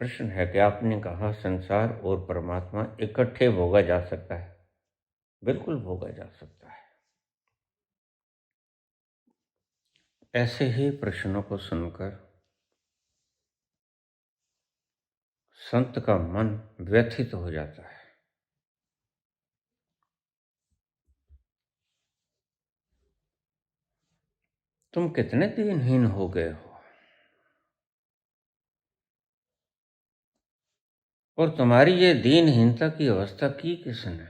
प्रश्न है कि आपने कहा संसार और परमात्मा इकट्ठे भोगा जा सकता है। बिल्कुल भोगा जा सकता है। ऐसे ही प्रश्नों को सुनकर संत का मन व्यथित हो जाता है। तुम कितने दीनहीन हो गए हो, और तुम्हारी ये दीनहीनता की अवस्था की किसने?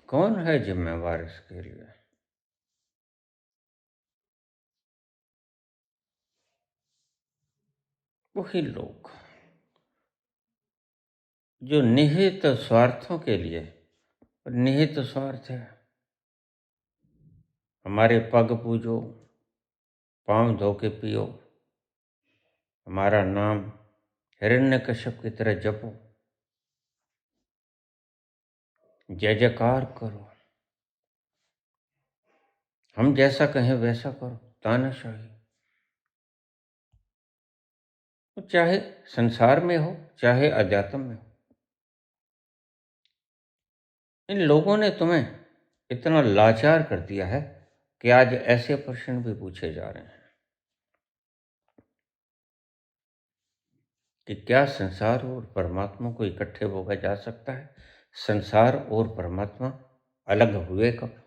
कौन है जिम्मेवार इसके लिए? वही लोग जो निहित स्वार्थों के लिए, निहित स्वार्थ है, हमारे पग पूजो, पांव धो के पियो, हमारा नाम हिरण्यकश्यप की तरह जपो, जय जयकार करो, हम जैसा कहें वैसा करो, तानाशाही। तो चाहे संसार में हो, चाहे अध्यात्म में हो, इन लोगों ने तुम्हें इतना लाचार कर दिया है कि आज ऐसे प्रश्न भी पूछे जा रहे हैं कि क्या संसार और परमात्मा को इकट्ठे भोगा जा सकता है? संसार और परमात्मा अलग हुए कब?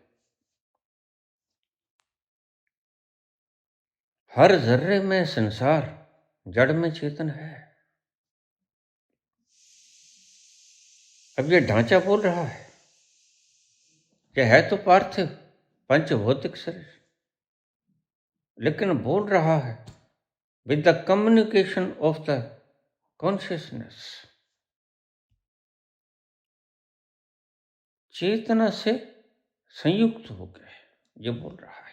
हर जर्रे में संसार, जड़ में चेतन है। अब ये ढांचा बोल रहा है, यह है तो पार्थिव पंचभौतिक शरीर, लेकिन बोल रहा है with the communication of the consciousness, चेतना से संयुक्त हो गए, ये बोल रहा है।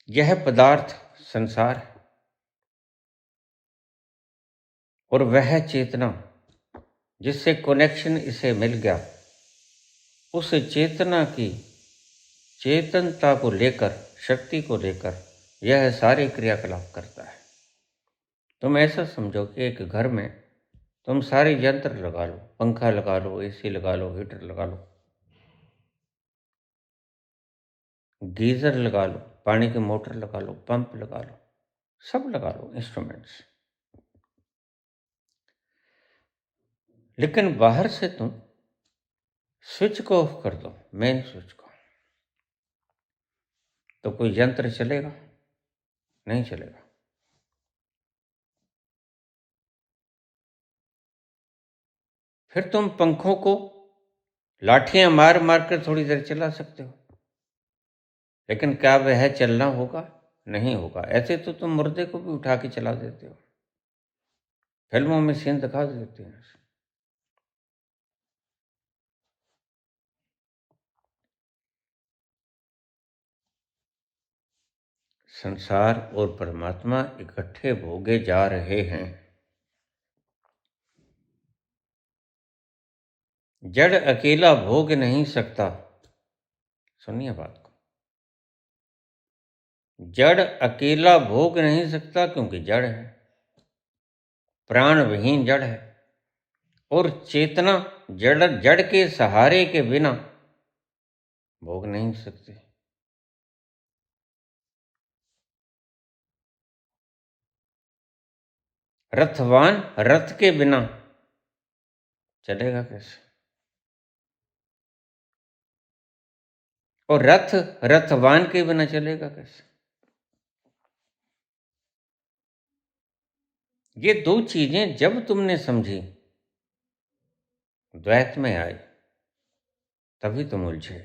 यह पदार्थ संसार है और वह चेतना जिससे कनेक्शन इसे मिल गया, उस चेतना की चेतनता को लेकर, शक्ति को लेकर यह सारे क्रियाकलाप करता है। तुम ऐसा समझो कि एक घर में तुम सारे यंत्र लगा लो, पंखा लगा लो, एसी लगा लो, हीटर लगा लो, गीजर लगा लो, पानी की मोटर लगा लो, पंप लगा लो, सब लगा लो इंस्ट्रूमेंट्स, लेकिन बाहर से तुम स्विच को ऑफ कर दो, मेन स्विच को, तो कोई यंत्र चलेगा? नहीं चलेगा। फिर तुम पंखों को लाठियां मार मार कर थोड़ी देर चला सकते हो, लेकिन क्या वह चलना होगा? नहीं होगा। ऐसे तो तुम मुर्दे को भी उठा के चला देते हो, फिल्मों में सीन दिखा देते हैं। संसार और परमात्मा इकट्ठे भोगे जा रहे हैं। जड़ अकेला भोग नहीं सकता। सुनिए बात को, जड़ अकेला भोग नहीं सकता क्योंकि जड़ है, प्राण विहीन जड़ है, और चेतना जड़ जड़ के सहारे के बिना भोग नहीं सकती। रथवान रथ के बिना चलेगा कैसे? और रथ रथवान के बिना चलेगा कैसे? ये दो चीजें जब तुमने समझी, द्वैत में आई, तभी तुम उलझे,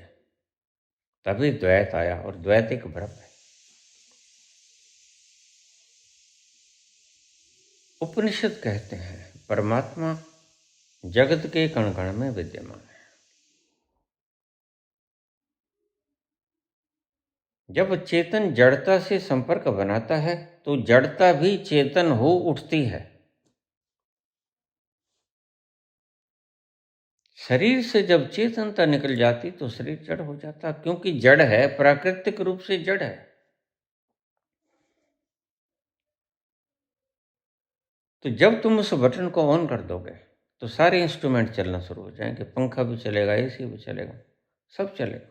तभी द्वैत आया, और द्वैत एक भ्रम है। उपनिषद कहते हैं परमात्मा जगत के कण कण में विद्यमान है। जब चेतन जड़ता से संपर्क बनाता है तो जड़ता भी चेतन हो उठती है। शरीर से जब चेतनता निकल जाती तो शरीर जड़ हो जाता, क्योंकि जड़ है, प्राकृतिक रूप से जड़ है। तो जब तुम उस बटन को ऑन कर दोगे तो सारे इंस्ट्रूमेंट चलना शुरू हो जाएंगे। पंखा भी चलेगा, एसी भी चलेगा, सब चलेगा।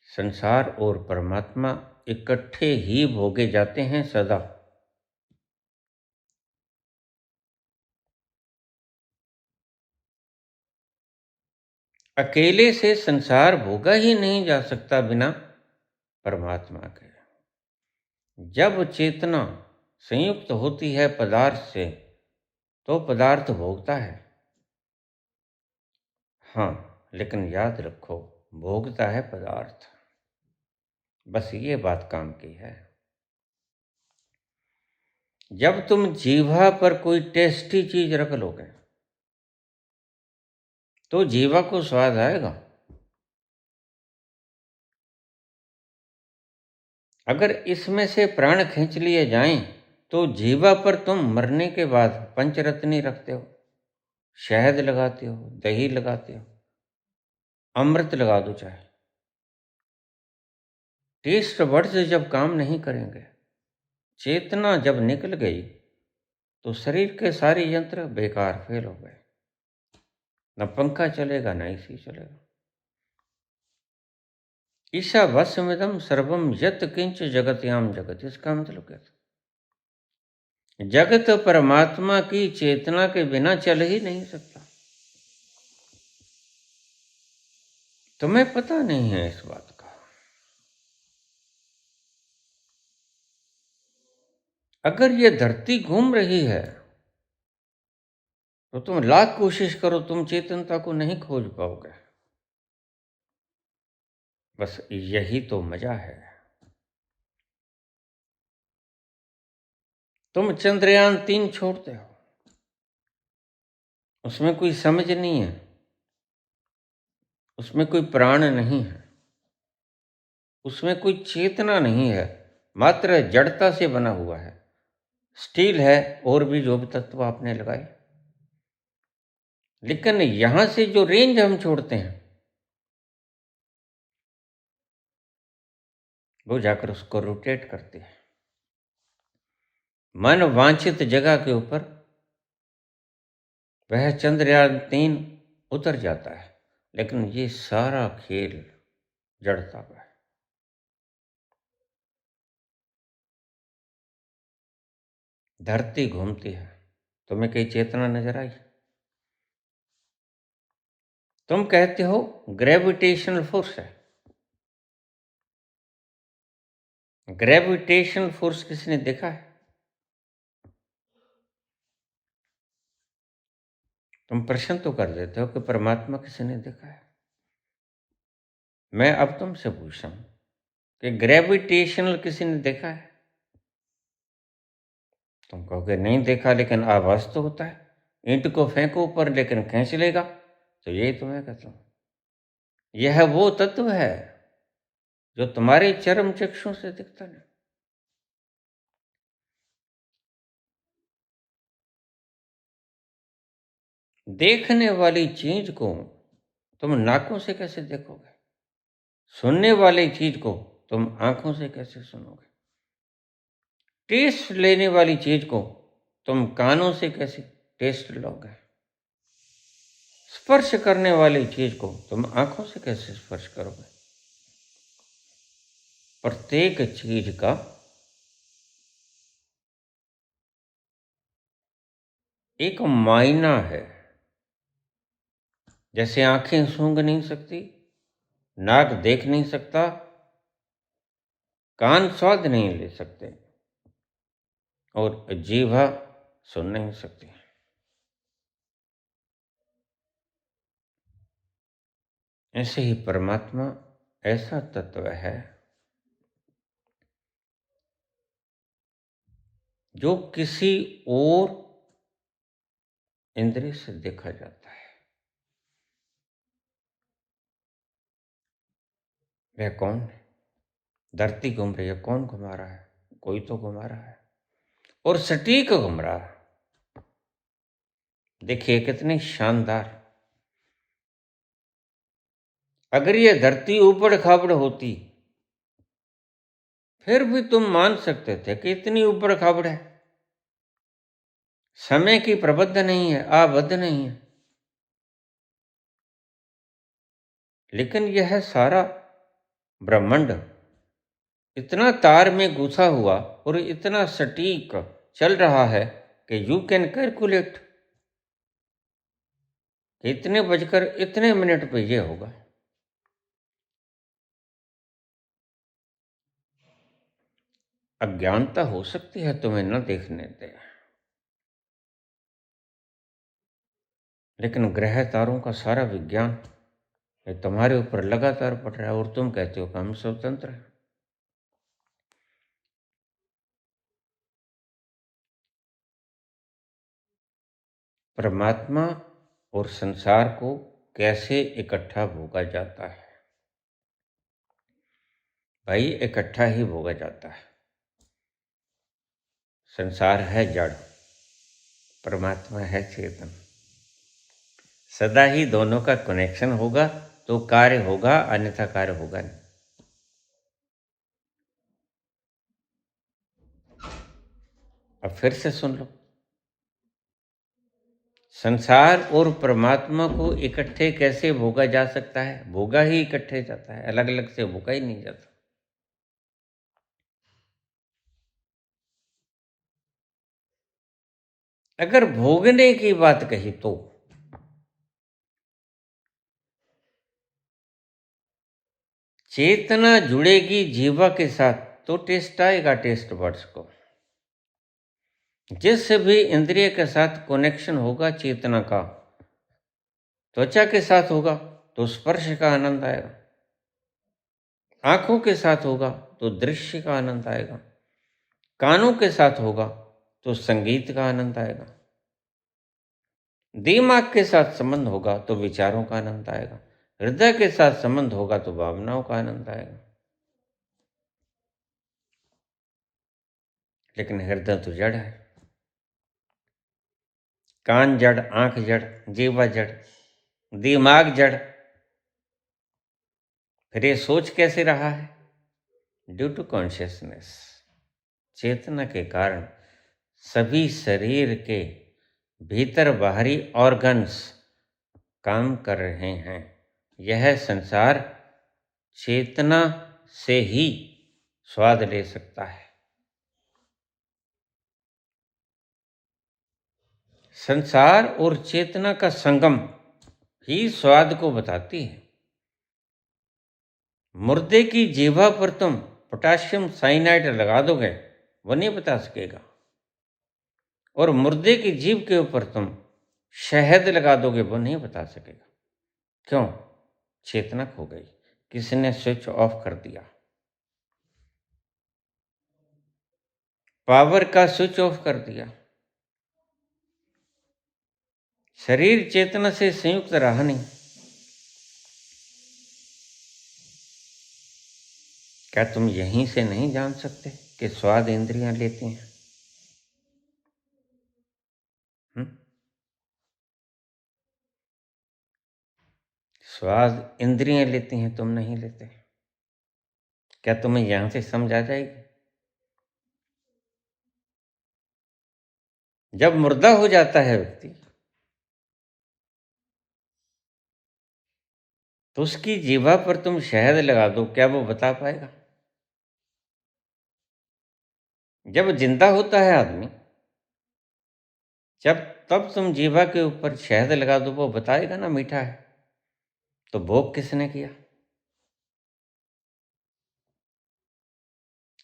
संसार और परमात्मा इकट्ठे ही भोगे जाते हैं सदा। अकेले से संसार भोगा ही नहीं जा सकता बिना परमात्मा के। जब चेतना संयुक्त होती है पदार्थ से तो पदार्थ भोगता है। हाँ, लेकिन याद रखो, भोगता है पदार्थ। बस ये बात काम की है। जब तुम जीवा पर कोई टेस्टी चीज रख लोगे तो जीवा को स्वाद आएगा। अगर इसमें से प्राण खींच लिए जाएं तो जीवा पर तुम मरने के बाद पंचरत्नी रखते हो, शहद लगाते हो, दही लगाते हो, अमृत लगा दो चाहे। टेस्ट बड्स जब काम नहीं करेंगे, चेतना जब निकल गई तो शरीर के सारे यंत्र बेकार, फेल हो गए। न पंखा चलेगा, न एसी चलेगा। ईशा वस्मिदम सर्वम यत किंच जगत्याम जगत, इसका मतलब क्या था? जगत परमात्मा की चेतना के बिना चल ही नहीं सकता। तुम्हें पता नहीं है इस बात का। अगर ये धरती घूम रही है तो तुम लाख कोशिश करो, तुम चेतनता को नहीं खोज पाओगे। बस यही तो मजा है। तुम चंद्रयान 3 छोड़ते हो, उसमें कोई समझ नहीं है, उसमें कोई प्राण नहीं है, उसमें कोई चेतना नहीं है, मात्र जड़ता से बना हुआ है। स्टील है और भी जो भी तत्व आपने लगाए। लेकिन यहां से जो रेंज हम छोड़ते हैं वो जाकर उसको रोटेट करते हैं। मन वांछित जगह के ऊपर वह चंद्रयान 3 उतर जाता है, लेकिन ये सारा खेल जड़ता का है। धरती घूमती है, तुम्हें कहीं चेतना नजर आई? तुम कहते हो ग्रेविटेशनल फोर्स है। ग्रेविटेशनल फोर्स किसने देखा है? तुम प्रश्न तो कर देते हो कि परमात्मा किसी ने देखा है। मैं अब तुमसे पूछ रहा हूं कि ग्रेविटेशनल किसी ने देखा है? तुम कहोगे नहीं देखा, लेकिन आवाज तो होता है। ईंट को फेंको ऊपर लेकिन खींच लेगा। तो यही तो मैं कहता हूं, यह वो तत्व है जो तुम्हारे चरम चक्षु से दिखता नहीं। देखने वाली चीज को तुम नाकों से कैसे देखोगे? सुनने वाली चीज को तुम आंखों से कैसे सुनोगे? टेस्ट लेने वाली चीज को तुम कानों से कैसे टेस्ट लोगे? स्पर्श करने वाली चीज को तुम आंखों से कैसे स्पर्श करोगे? प्रत्येक चीज का एक मायना है। जैसे आंखें सूंघ नहीं सकती, नाक देख नहीं सकता, कान स्वाद नहीं ले सकते और जीभा सुन नहीं सकती। ऐसे ही परमात्मा ऐसा तत्व है जो किसी और इंद्रिय से देखा जाता है। वह कौन है? धरती घूम रही है, कौन घुमा रहा है? कोई तो घुमा रहा है और सटीक घूम रहा है। देखिए कितनी शानदार। अगर ये धरती ऊबड़ खाबड़ होती फिर भी तुम मान सकते थे कि इतनी ऊबड़ खाबड़ है, समय की प्रबद्ध नहीं है, आबद्ध नहीं है। लेकिन यह सारा ब्रह्मांड इतना तार में घुसा हुआ और इतना सटीक चल रहा है कि यू कैन कैलकुलेट कि इतने बजकर इतने मिनट पे ये होगा। अज्ञानता हो सकती है तुम्हें न देखने दे, लेकिन ग्रह तारों का सारा विज्ञान ये तुम्हारे ऊपर लगातार पड़ रहा है और तुम कहते हो कि हम स्वतंत्र हैं। परमात्मा और संसार को कैसे इकट्ठा भोगा जाता है? भाई इकट्ठा ही भोगा जाता है। संसार है जड़, परमात्मा है चेतन। सदा ही दोनों का कनेक्शन होगा तो कार्य होगा, अन्यथा कार्य होगा नहीं। अब फिर से सुन लो, संसार और परमात्मा को इकट्ठे कैसे भोगा जा सकता है? भोगा ही इकट्ठे जाता है, अलग अलग से भोगा ही नहीं जाता। अगर भोगने की बात कही तो चेतना जुड़ेगी जीवा के साथ तो टेस्ट आएगा टेस्ट बड्स को। जिस भी इंद्रिय के साथ कनेक्शन होगा चेतना का, त्वचा के साथ होगा तो स्पर्श का आनंद आएगा, आंखों के साथ होगा तो दृश्य का आनंद आएगा, कानों के साथ होगा तो संगीत का आनंद आएगा, दिमाग के साथ संबंध होगा तो विचारों का आनंद आएगा, हृदय के साथ संबंध होगा तो भावनाओं का आनंद आएगा। लेकिन हृदय तो जड़ है, कान जड़, आंख जड़, जीवा जड़, दिमाग जड़। फिर ये सोच कैसे रहा है? ड्यू टू कॉन्शियसनेस, चेतना के कारण सभी शरीर के भीतर बाहरी ऑर्गन्स काम कर रहे हैं। यह संसार चेतना से ही स्वाद ले सकता है। संसार और चेतना का संगम ही स्वाद को बताती है। मुर्दे की जीभा पर तुम पोटाशियम साइनाइड लगा दोगे, वो नहीं बता सकेगा। और मुर्दे की जीभ के ऊपर तुम शहद लगा दोगे, वो नहीं बता सकेगा। क्यों? चेतना खो गई, किसी ने स्विच ऑफ कर दिया, पावर का स्विच ऑफ कर दिया। शरीर चेतना से संयुक्त रहा नहीं। क्या तुम यहीं से नहीं जान सकते कि स्वाद इंद्रियां लेती हैं? स्वाद इंद्रियां लेती हैं, तुम नहीं लेते। क्या तुम्हें यहां से समझ आ जाएगी? जब मुर्दा हो जाता है व्यक्ति तो उसकी जीभा पर तुम शहद लगा दो, क्या वो बता पाएगा? जब जिंदा होता है आदमी, जब तब तुम जीभा के ऊपर शहद लगा दो, वो बताएगा ना मीठा है। तो भोग किसने किया?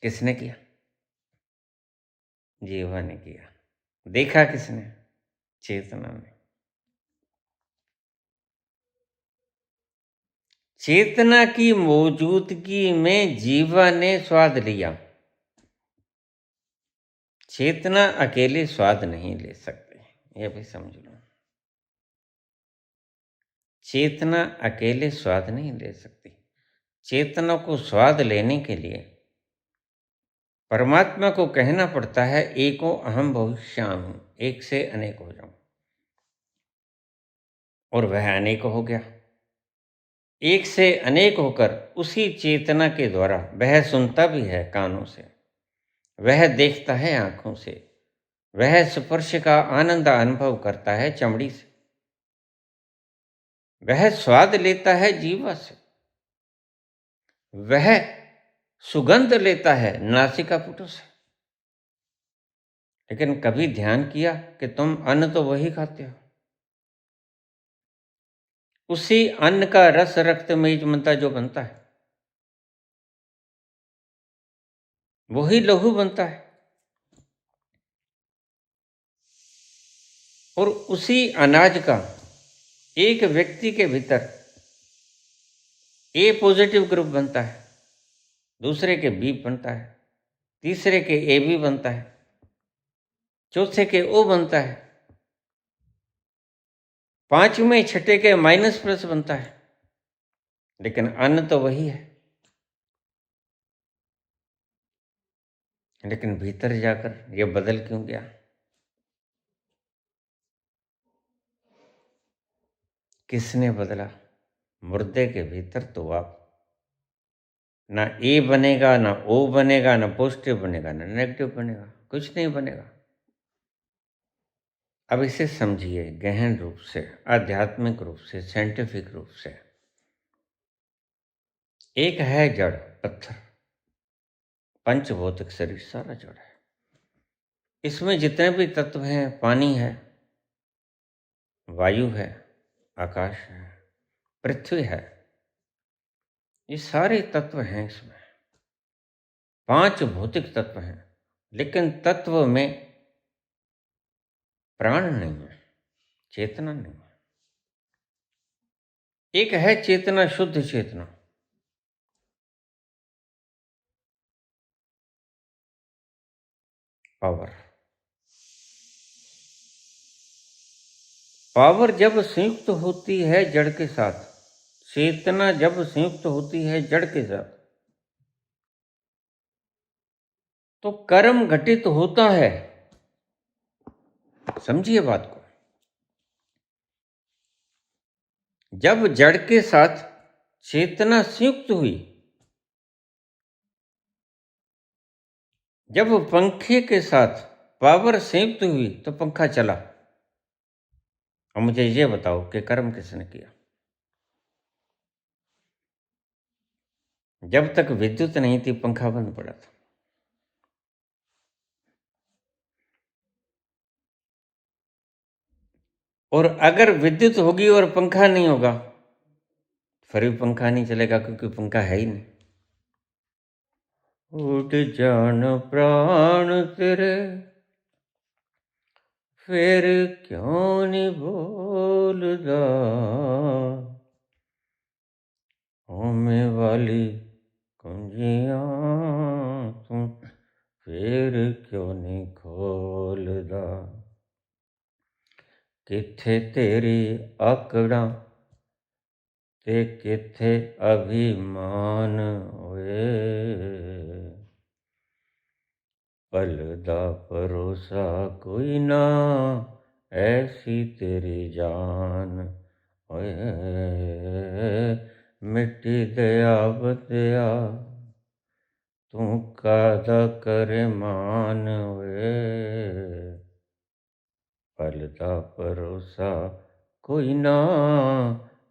किसने किया? जीवा ने किया। देखा किसने? चेतना ने। चेतना की मौजूदगी में जीवा ने स्वाद लिया। चेतना अकेले स्वाद नहीं ले सकते, यह भी समझ लो। चेतना अकेले स्वाद नहीं ले सकती। चेतना को स्वाद लेने के लिए परमात्मा को कहना पड़ता है, एको अहम बहुश्याम, एक से अनेक हो जाऊं। और वह अनेक हो गया। एक से अनेक होकर उसी चेतना के द्वारा वह सुनता भी है कानों से, वह देखता है आंखों से, वह स्पर्श का आनंद अनुभव करता है चमड़ी से, वह स्वाद लेता है जीवा से, वह सुगंध लेता है नासिका पुटों से। लेकिन कभी ध्यान किया कि तुम अन्न तो वही खाते हो, उसी अन्न का रस रक्त मेज मनता जो बनता है, वही लहू बनता है। और उसी अनाज का एक व्यक्ति के भीतर ए पॉजिटिव ग्रुप बनता है, दूसरे के बी बनता है, तीसरे के ए बी बनता है, चौथे के ओ बनता है, पांचवें छठे के माइनस प्लस बनता है। लेकिन अन्न तो वही है। लेकिन भीतर जाकर ये बदल क्यों गया? किसने बदला? मुर्दे के भीतर तो आप ना ए बनेगा, ना ओ बनेगा, ना पॉजिटिव बनेगा, ना नेगेटिव बनेगा, कुछ नहीं बनेगा। अब इसे समझिए गहन रूप से, आध्यात्मिक रूप से, साइंटिफिक रूप से। एक है जड़, पत्थर, पंचभौतिक शरीर सारा जड़ है। इसमें जितने भी तत्व हैं, पानी है, वायु है, आकाश है, पृथ्वी है, ये सारे तत्व हैं। इसमें 5 भौतिक तत्व हैं, लेकिन तत्व में प्राण नहीं है, चेतना नहीं है। एक है चेतना, शुद्ध चेतना, पावर। पावर जब संयुक्त होती है जड़ के साथ, चेतना जब संयुक्त होती है जड़ के साथ, तो कर्म घटित होता है। समझिए बात को। जब जड़ के साथ चेतना संयुक्त हुई, जब पंखे के साथ पावर संयुक्त हुई, तो पंखा चला। अब मुझे ये बताओ कि कर्म किसने किया? जब तक विद्युत नहीं थी, पंखा बंद पड़ा था। और अगर विद्युत होगी और पंखा नहीं होगा, फिर भी पंखा नहीं चलेगा, क्योंकि पंखा है ही नहीं। उठ जान प्राण तेरे, फिर क्यों नहीं बोलदा, होमे वाली कुंजियां तू फिर क्यों नहीं खोलदा। किथे तेरी आकड़ा ते किथे अभिमान होए, पल दा भरोसा कोई ना, ऐसी तेरी जान होए। मिट्टी दया बदया तू कादा करे मान होए, पल दा भरोसा कोई ना,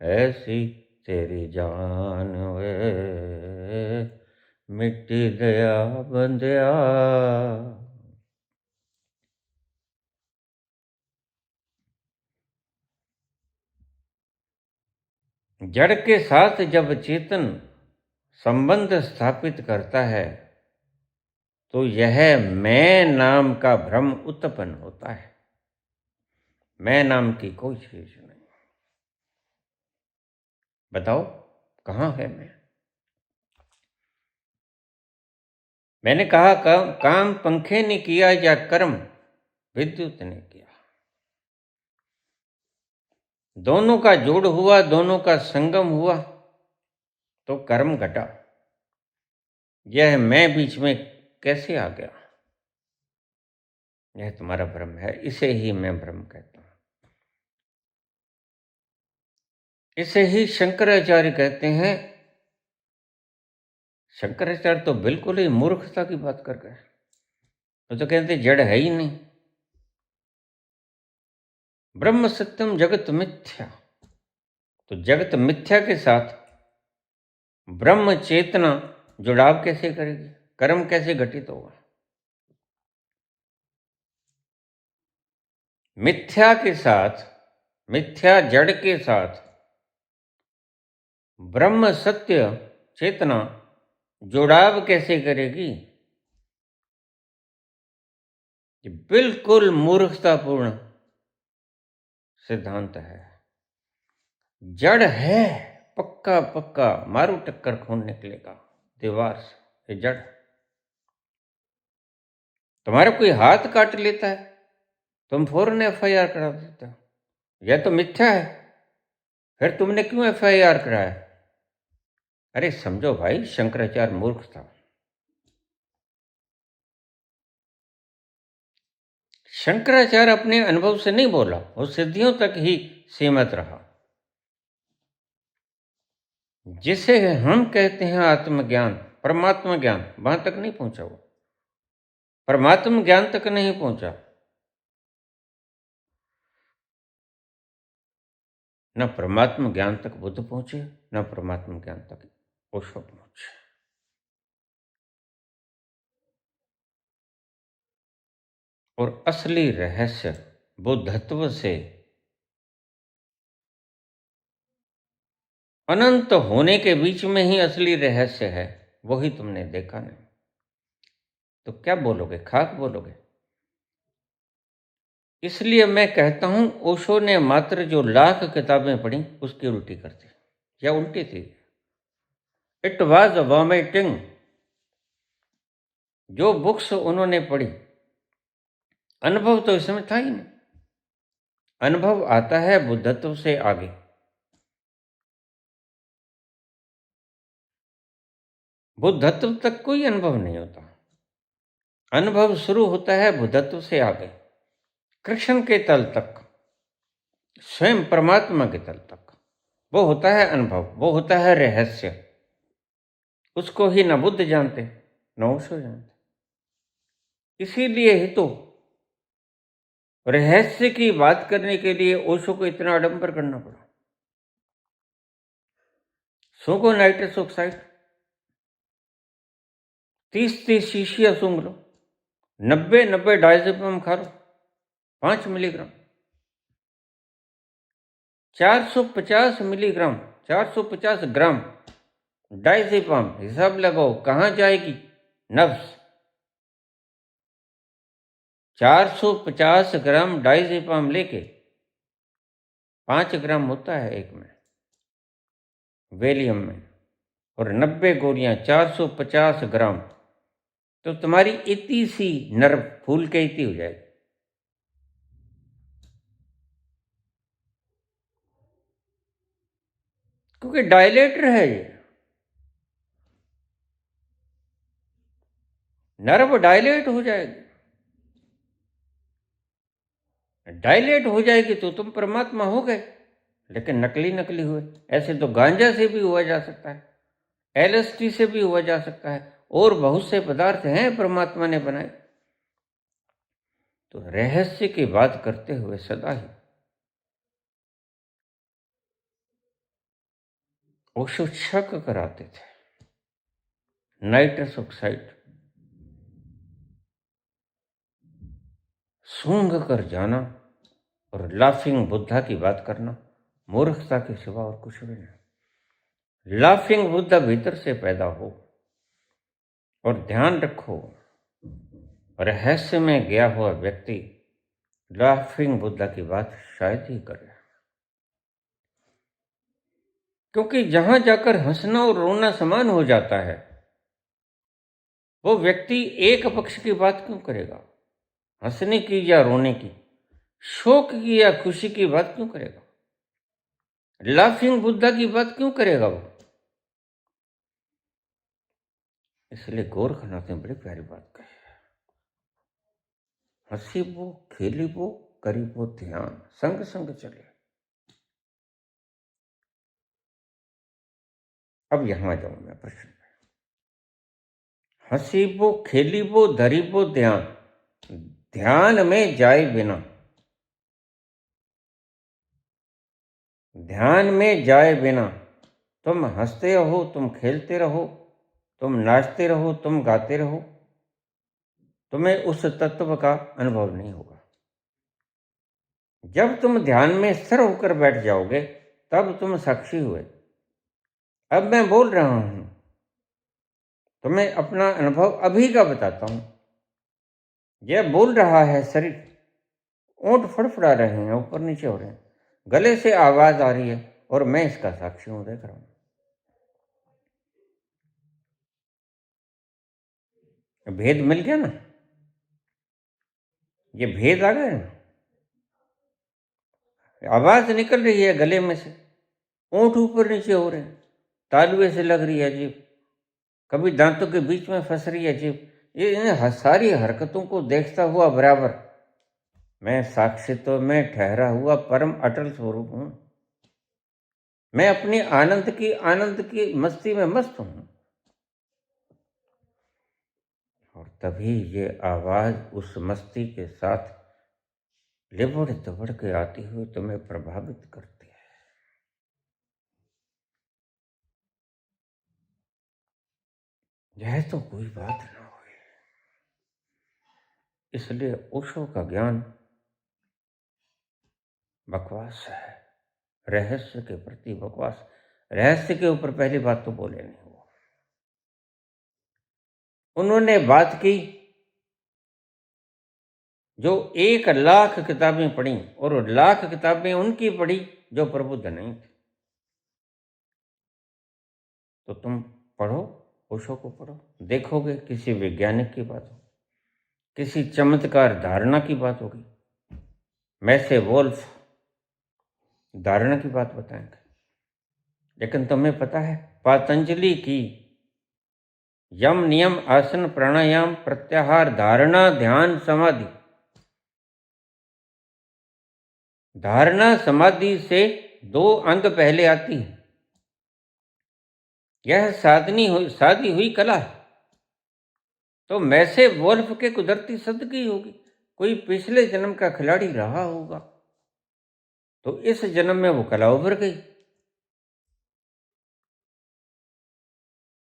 ऐसी तेरी जान होए। मिट्टी दया बंदया। जड़ के साथ जब चेतन संबंध स्थापित करता है, तो यह मैं नाम का भ्रम उत्पन्न होता है। मैं नाम की कोई चीज नहीं। बताओ कहां है मैं? मैंने कहा काम पंखे ने किया या कर्म विद्युत ने किया। दोनों का जोड़ हुआ, दोनों का संगम हुआ, तो कर्म घटा। यह मैं बीच में कैसे आ गया? यह तुम्हारा भ्रम है, इसे ही मैं भ्रम कहता हूं। इसे ही शंकराचार्य कहते हैं। शंकराचार्य तो बिल्कुल ही मूर्खता की बात कर गए। वो तो कहते जड़ है ही नहीं। ब्रह्म सत्यम जगत मिथ्या। तो जगत मिथ्या के साथ ब्रह्म चेतना जुड़ाव कैसे करेगी? कर्म कैसे घटित होगा? मिथ्या के साथ, मिथ्या जड़ के साथ ब्रह्म सत्य चेतना जुड़ाव कैसे करेगी? ये बिल्कुल मूर्खतापूर्ण सिद्धांत है। जड़ है, पक्का पक्का मारू टक्कर खून निकलेगा दीवार से। ये जड़, तुम्हारा कोई हाथ काट लेता है, तुम फौरन FIR करा देते हो। यह तो मिथ्या है, फिर तुमने क्यों FIR कराया? अरे समझो भाई, शंकराचार्य मूर्ख था। शंकराचार्य अपने अनुभव से नहीं बोला, वो सिद्धियों तक ही सीमित रहा। जिसे हम कहते हैं आत्मज्ञान, परमात्मा ज्ञान, वहां तक नहीं पहुंचा वो। परमात्मा ज्ञान तक नहीं पहुंचा। न परमात्मा ज्ञान तक बुद्ध पहुंचे, न परमात्मा ज्ञान तक ओशो पहुंचे। और असली रहस्य बुद्धत्व से अनंत होने के बीच में ही असली रहस्य है, वही तुमने देखा नहीं। तो क्या बोलोगे? खाक बोलोगे? इसलिए मैं कहता हूं, ओशो ने मात्र जो लाख किताबें पढ़ी उसकी उल्टी कर दी, या उल्टी थी। It was vomiting. जो बुक्स उन्होंने पढ़ी, अनुभव तो इसमें था ही नहीं। अनुभव आता है बुद्धत्व से आगे। बुद्धत्व तक कोई अनुभव नहीं होता। अनुभव शुरू होता है बुद्धत्व से आगे, कृष्ण के तल तक, स्वयं परमात्मा के तल तक। वो होता है अनुभव, वो होता है रहस्य। उसको ही न बुद्ध जानते, न ओशो जानते। इसीलिए ही तो रहस्य की बात करने के लिए ओशो को इतना आडंबर करना पड़ा। सोगो नाइट्रस ऑक्साइड 30-30 शीशियां सूंघ लो, 90-90 डायजेपम खा लो, 5 मिलीग्राम, 450 मिलीग्राम, 450 ग्राम डायजेपम। हिसाब लगाओ कहां जाएगी नब्स। 450 ग्राम डायजेपम लेके 5 ग्राम होता है एक में वैलियम में, और 90 गोलियां 450 ग्राम, तो तुम्हारी इतनी सी नर्व फूल के इतनी हो जाएगी। क्योंकि डायलेटर है ये, नर्व डायलेट हो जाएगी। डायलेट हो जाएगी तो तुम परमात्मा हो गए। लेकिन नकली नकली हुए। ऐसे तो गांजा से भी हुआ जा सकता है, LSD से भी हुआ जा सकता है, और बहुत से पदार्थ हैं परमात्मा ने बनाए। तो रहस्य की बात करते हुए सदा ही ओशो शक कराते थे। नाइट्रस ऑक्साइड सूंघ कर जाना और लाफिंग बुद्धा की बात करना मूर्खता के सिवा और कुछ भी नहीं। लाफिंग बुद्धा भीतर से पैदा हो। और ध्यान रखो, रहस्य में गया हुआ व्यक्ति लाफिंग बुद्धा की बात शायद ही करे। क्योंकि जहां जाकर हंसना और रोना समान हो जाता है, वो व्यक्ति एक पक्ष की बात क्यों करेगा? हंसने की या रोने की, शोक की या खुशी की बात क्यों करेगा? लाफिंग बुद्धा की बात क्यों करेगा वो? इसलिए गोरखनाथ ने बड़ी प्यारी बात कही है, हंसीबो खेलीबो करीबो ध्यान, संग संग चले। अब यहां आ जाऊं मैं प्रश्न पे। हंसीबो खेलीबो धरीबो ध्यान, ध्यान में जाए बिना, ध्यान में जाए बिना तुम हंसते रहो, तुम खेलते रहो, तुम नाचते रहो, तुम गाते रहो, तुम्हें उस तत्व का अनुभव नहीं होगा। जब तुम ध्यान में स्थिर होकर बैठ जाओगे तब तुम साक्षी हुए। अब मैं बोल रहा हूं, तुम्हें अपना अनुभव अभी का बताता हूं। यह बोल रहा है शरीर, ओंठ फड़फड़ा रहे हैं, ऊपर नीचे हो रहे हैं, गले से आवाज आ रही है और मैं इसका साक्षी हूं, देख रहा हूं। भेद मिल गया ना, ये भेद आ गया ना। आवाज निकल रही है गले में से, ओंठ ऊपर नीचे हो रहे हैं, तालुए से लग रही है जीभ, कभी दांतों के बीच में फंस रही है जीभ। ये इन सारी हरकतों को देखता हुआ बराबर मैं साक्षित्व में ठहरा हुआ परम अटल स्वरूप हूं। मैं अपनी आनंद की मस्ती में मस्त हूं। और तभी ये आवाज उस मस्ती के साथ लिबड़ दबड़ के आती हुई तुम्हें प्रभावित करती है। यह तो कोई बात ना हुई। इसलिए ओशो का ज्ञान बकवास है, रहस्य के प्रति बकवास। रहस्य के ऊपर पहली बात तो बोले नहीं वो। उन्होंने बात की जो 1,00,000 किताबें पढ़ी, और लाख किताबें उनकी पढ़ी जो प्रबुद्ध नहीं थी। तो तुम पढ़ो, ओशो को पढ़ो, देखोगे किसी वैज्ञानिक की बात होगी, किसी चमत्कार धारणा की बात होगी। मैसे वोल्फ धारणा की बात बताएंगे। लेकिन तुम्हें पता है पतंजलि की यम नियम आसन प्राणायाम प्रत्याहार धारणा ध्यान समाधि, धारणा समाधि से 2 अंग पहले आती है। यह साधी हुई कला है। तो मैसे वोल्फ के कुदरती सदकी होगी, कोई पिछले जन्म का खिलाड़ी रहा होगा, तो इस जन्म में वो कला उभर गई।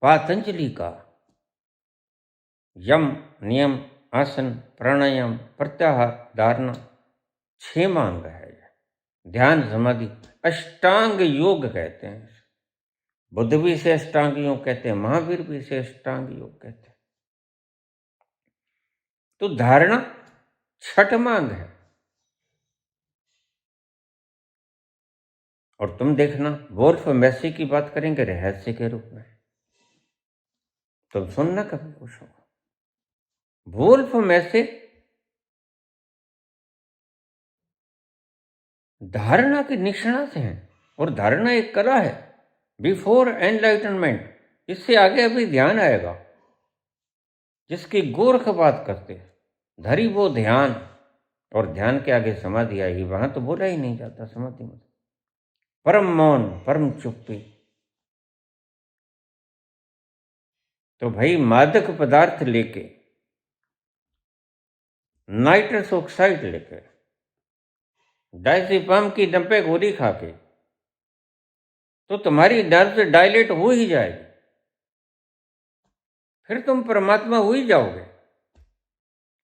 पतंजलि का यम नियम आसन प्राणायाम प्रत्याहार धारणा 6 अंग है। ध्यान समाधि अष्टांग योग कहते हैं। बुद्ध भी इसे अष्टांग योग कहते हैं, महावीर भी इसे अष्टांग योग कहते हैं। तो धारणा 6वां अंग है। और तुम देखना वोल्फ मैसी की बात करेंगे रहस्य के रूप में, तुम सुनना कभी खुश हो। वोल्फ मैसी धारणा के निष्णात हैं, और धारणा एक कला है बिफोर एनलाइटनमेंट। इससे आगे अभी ध्यान आएगा, जिसकी गोरख बात करते हैं, धरी वो ध्यान, और ध्यान के आगे समाधि आएगी। वहां तो बोला ही नहीं जाता समाधि में, परम मौन परम चुप्पी। तो भाई मादक पदार्थ लेके, नाइट्रस ऑक्साइड लेके, डायजेपाम की 90 गोली खा के तो तुम्हारी नर्व डायलेट हो ही जाएगी, फिर तुम परमात्मा हो ही जाओगे।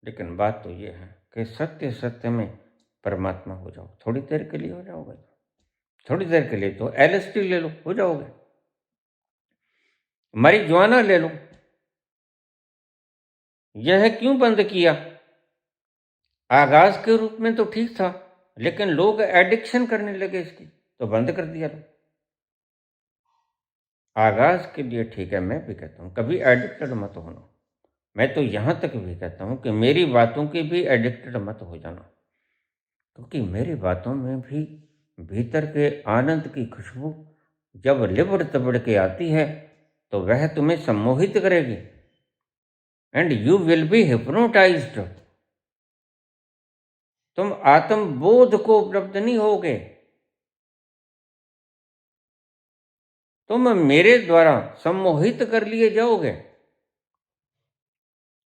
लेकिन बात तो ये है कि सत्य सत्य में परमात्मा हो जाओ। थोड़ी देर के लिए हो जाओगे, थोड़ी देर के लिए तो LSD ले लो, हो जाओगे। marijuana ले लो। यह क्यों बंद किया? आगाज के रूप में तो ठीक था, लेकिन लोग एडिक्शन करने लगे इसकी, तो बंद कर दिया। आगाज के लिए ठीक है, मैं भी कहता हूँ कभी एडिक्टेड मत होना। मैं तो यहाँ तक भी कहता हूँ कि मेरी बातों की भी एडिक्टेड मत हो जाना, क्योंकि मेरी बातों में भी भीतर के आनंद की खुशबू जब लिबड़ तबड़ के आती है तो वह तुम्हें सम्मोहित करेगी, and you will be hypnotised. तुम आत्मबोध को उपलब्ध नहीं होगे। तुम मेरे द्वारा सम्मोहित कर लिए जाओगे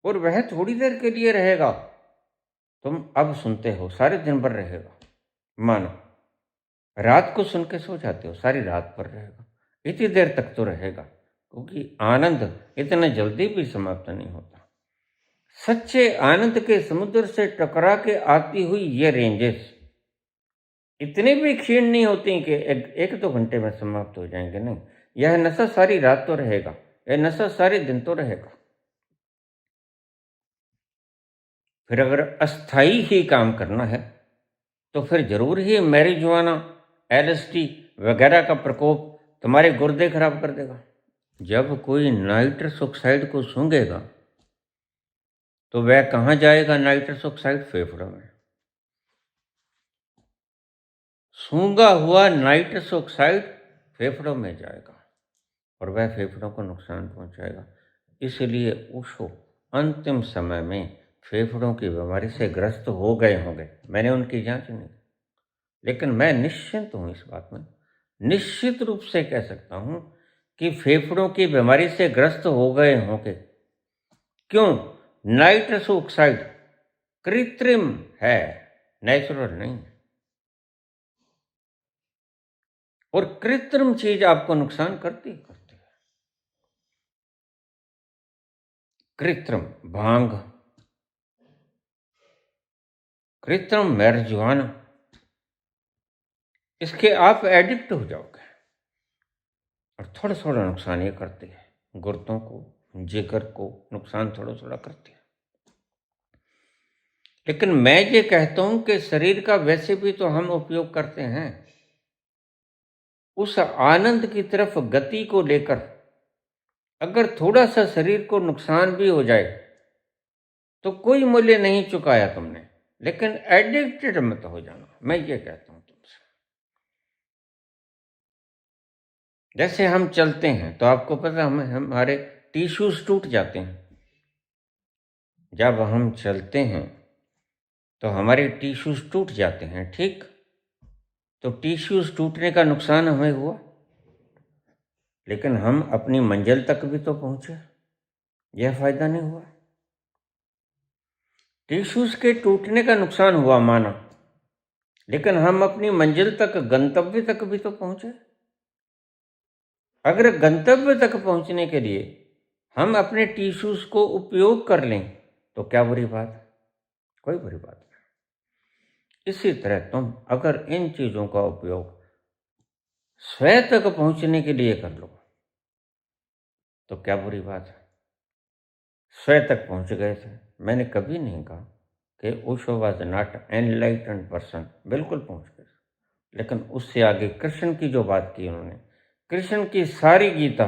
और वह थोड़ी देर के लिए रहेगा। तुम अब सुनते हो, सारे दिन भर रहेगा। मानो रात को सुन के सो जाते हो, सारी रात भर रहेगा। इतनी देर तक तो रहेगा, क्योंकि आनंद इतना जल्दी भी समाप्त नहीं होता। सच्चे आनंद के समुद्र से टकरा के आती हुई ये रेंजेस इतनी भी क्षीण नहीं होती कि एक दो घंटे में समाप्त हो जाएंगे। नहीं, यह नशा सारी रात तो रहेगा, यह नशा सारे दिन तो रहेगा। फिर अगर अस्थाई ही काम करना है तो फिर जरूर ही मैरिजुआना, एलएसडी वगैरह का प्रकोप तुम्हारे गुर्दे खराब कर देगा। जब कोई नाइट्रस ऑक्साइड को सूंघेगा तो वह कहाँ जाएगा? नाइट्रस ऑक्साइड फेफड़ों में। सूंघा हुआ नाइट्रस ऑक्साइड फेफड़ों में जाएगा और वह फेफड़ों को नुकसान पहुंचाएगा। इसलिए ओशो अंतिम समय में फेफड़ों की बीमारी से ग्रस्त हो गए होंगे। मैंने उनकी जांच नहीं, लेकिन मैं निश्चिंत हूं इस बात में, निश्चित रूप से कह सकता हूं कि फेफड़ों की बीमारी से ग्रस्त हो गए होंगे। क्यों? नाइट्रस ऑक्साइड कृत्रिम है, नेचुरल नहीं। और कृत्रिम चीज आपको नुकसान करती है। कृत्रिम भांग, कृत्रिम मैरिजुआना, इसके आप एडिक्ट हो जाओगे और थोड़ा थोड़ा नुकसान ये करती है, गुर्दों को, जिगर को नुकसान थोड़ा थोड़ा करती है। लेकिन मैं ये कहता हूं कि शरीर का वैसे भी तो हम उपयोग करते हैं। उस आनंद की तरफ गति को लेकर अगर थोड़ा सा शरीर को नुकसान भी हो जाए तो कोई मूल्य नहीं चुकाया तुमने, लेकिन एडिक्टेड मत हो जाना, मैं ये कहता हूं तुमसे। जैसे हम चलते हैं तो आपको पता है हमारे टिश्यूज टूट जाते हैं। जब हम चलते हैं तो हमारे टिश्यूज टूट जाते हैं, ठीक? तो टिश्यूज टूटने का नुकसान हमें हुआ, लेकिन हम अपनी मंजिल तक भी तो पहुंचे, यह फायदा नहीं हुआ। टिश्यूज के टूटने का नुकसान हुआ माना, लेकिन हम अपनी मंजिल तक, गंतव्य तक भी तो पहुंचे। अगर गंतव्य तक पहुंचने के लिए हम अपने टिश्यूज को उपयोग कर लें तो क्या बुरी बात है? कोई बुरी बात नहीं। इसी तरह तुम अगर इन चीजों का उपयोग स्वयं तक पहुंचने के लिए कर लो तो क्या बुरी बात है? स्वयं तक पहुंच गए थे। मैंने कभी नहीं कहा कि Osho was not enlightened person, बिल्कुल पहुंच गए। लेकिन उससे आगे कृष्ण की जो बात की उन्होंने, कृष्ण की सारी गीता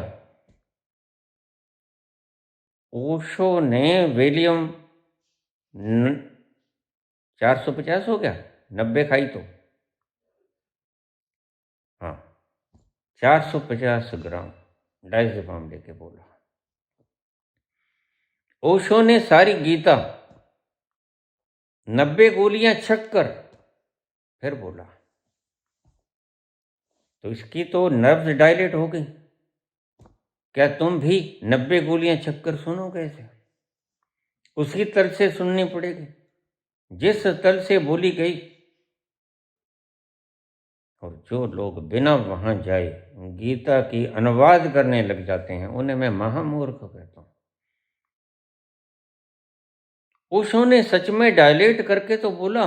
ओशो ने विलियम 450 हो गया, 90 खाई तो, हाँ, 450 ग्राम डायजेपाम लेके बोला। ओशो ने सारी गीता 90 गोलियां छक कर फिर बोला, तो इसकी तो नर्व्स डायलेट हो गई। क्या तुम भी 90 गोलियां छक कर सुनोगे? ऐसे उसी तल से सुननी पड़ेगी जिस तल से बोली गई। और जो लोग बिना वहां जाए गीता की अनुवाद करने लग जाते हैं, उन्हें मैं महामूर्ख कहता हूं। ओशो ने सच में डायलेट करके तो बोला,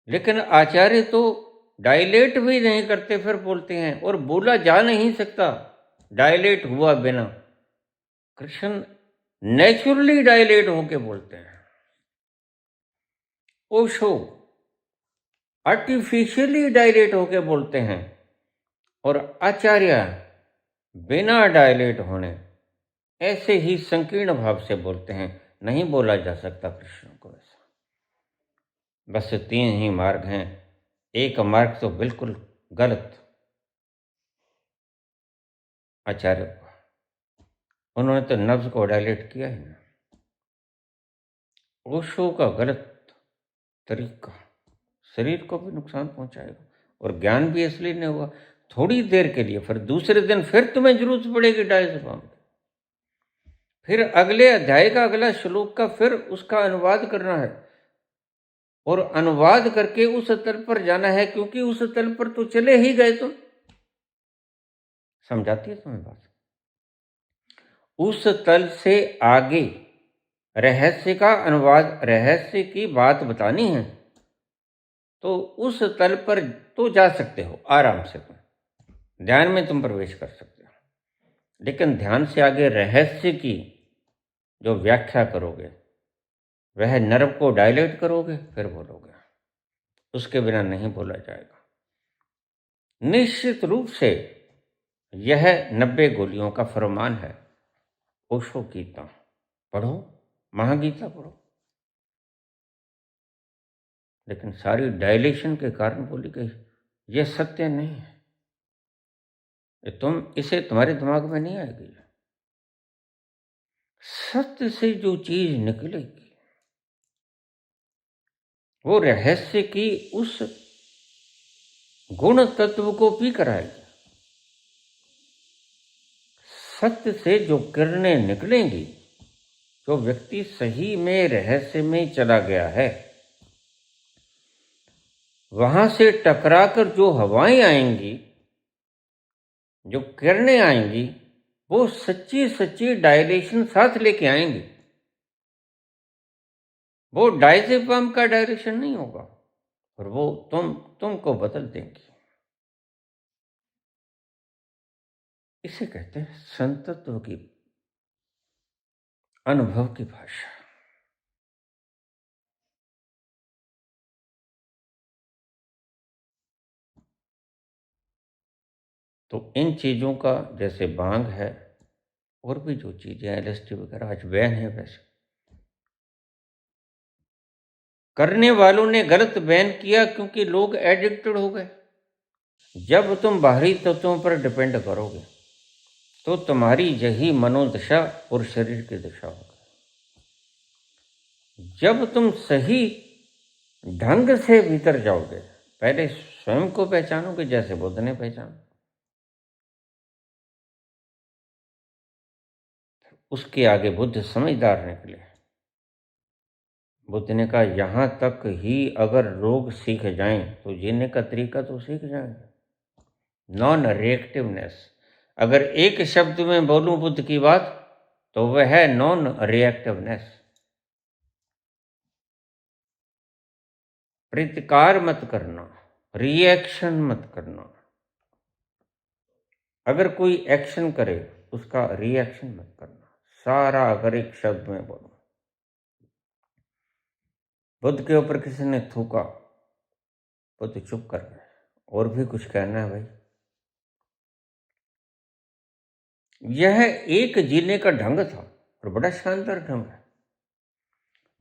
लेकिन आचार्य तो डायलेट भी नहीं करते फिर बोलते हैं, और बोला जा नहीं सकता डायलेट हुआ बिना। कृष्ण नेचुरली डायलेट होके बोलते हैं, ओशो आर्टिफिशियली डायलेट होके बोलते हैं, और आचार्य बिना डायलेट होने ऐसे ही संकीर्ण भाव से बोलते हैं। नहीं बोला जा सकता कृष्ण को ऐसा। बस 3 ही मार्ग हैं। एक मार्ग तो बिल्कुल गलत आचार्य का, उन्होंने तो नब्ज को डायलेट किया ही ना। ओशो का गलत तरीका शरीर को भी नुकसान पहुंचाएगा और ज्ञान भी इसलिए नहीं हुआ। थोड़ी देर के लिए, फिर दूसरे दिन फिर तुम्हें जरूरत पड़ेगी डायज़ेपाम की। फिर अगले अध्याय का अगला श्लोक का फिर उसका अनुवाद करना है और अनुवाद करके उस तल पर जाना है, क्योंकि उस तल पर तो चले ही गए तुम। समझाती है तुम्हें बात? उस तल से आगे रहस्य का अनुवाद, रहस्य की बात बतानी है तो उस तल पर तो जा सकते हो आराम से, तुम ध्यान में तुम प्रवेश कर सकते हो, लेकिन ध्यान से आगे रहस्य की जो व्याख्या करोगे, वह नर्व को डायलेट करोगे फिर बोलोगे, उसके बिना नहीं बोला जाएगा। निश्चित रूप से यह 90 गोलियों का फरमान है। ओशो गीता पढ़ो, महागीता पढ़ो, लेकिन सारी डायलेशन के कारण बोली गई यह सत्य नहीं है। इसे तुम्हारे दिमाग में नहीं आएगी। सत्य से जो चीज निकलेगी वो रहस्य की उस गुण तत्व को पी कराएगी। सत्य से जो किरणें निकलेंगी, जो व्यक्ति सही में रहस्य में चला गया है, वहां से टकराकर जो हवाएं आएंगी, जो किरणें आएंगी, वो सच्ची सच्ची डायरेक्शन साथ लेके आएंगी। वो डायज़ेपाम का डायरेक्शन नहीं होगा और वो तुमको बदल देंगी। इसे कहते हैं संतत्व की, अनुभव की भाषा। तो इन चीजों का जैसे भांग है और भी जो चीजें एलएसडी वगैरह आज बैन है, वैसे करने वालों ने गलत बैन किया क्योंकि लोग एडिक्टेड हो गए। जब तुम बाहरी तत्वों पर डिपेंड करोगे तो तुम्हारी यही मनोदशा और शरीर की दशा होगी। जब तुम सही ढंग से भीतर जाओगे, पहले स्वयं को पहचानोगे जैसे बुद्ध ने पहचाना, उसके आगे बुद्ध समझदार निकले। बुद्ध ने कहा यहां तक ही अगर लोग सीख जाएं तो जीने का तरीका तो सीख जाएंगे। नॉन रिएक्टिवनेस, अगर एक शब्द में बोलूं बुद्ध की बात तो वह है नॉन रिएक्टिवनेस। प्रतिकार मत करना, रिएक्शन मत करना। अगर कोई एक्शन करे उसका रिएक्शन मत करना। सारा अगर एक शब्द में बोलो, बुद्ध के ऊपर किसी ने थूका, बुद्ध चुप कर गए। और भी कुछ कहना है भाई? यह एक जीने का ढंग था और बड़ा शानदार ढंग है।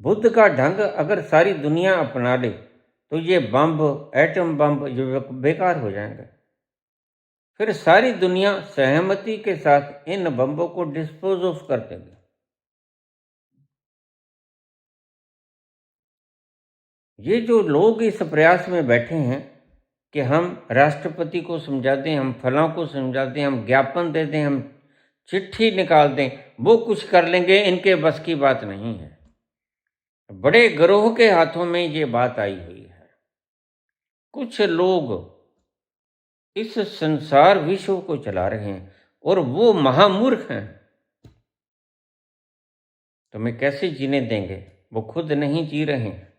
बुद्ध का ढंग अगर सारी दुनिया अपना ले तो ये बम, एटम बम जो बेकार हो जाएंगे। फिर सारी दुनिया सहमति के साथ इन बम्बों को डिस्पोज ऑफ कर देगी। ये जो लोग इस प्रयास में बैठे हैं कि हम राष्ट्रपति को समझा दें, हम फलां को समझा दें, हम ज्ञापन दे दें, हम चिट्ठी निकाल दें, वो कुछ कर लेंगे, इनके बस की बात नहीं है। बड़े गिरोह के हाथों में ये बात आई हुई है। कुछ लोग इस संसार विश्व को चला रहे हैं और वो महामूर्ख हैं। तुम्हें कैसे जीने देंगे? वो खुद नहीं जी रहे हैं।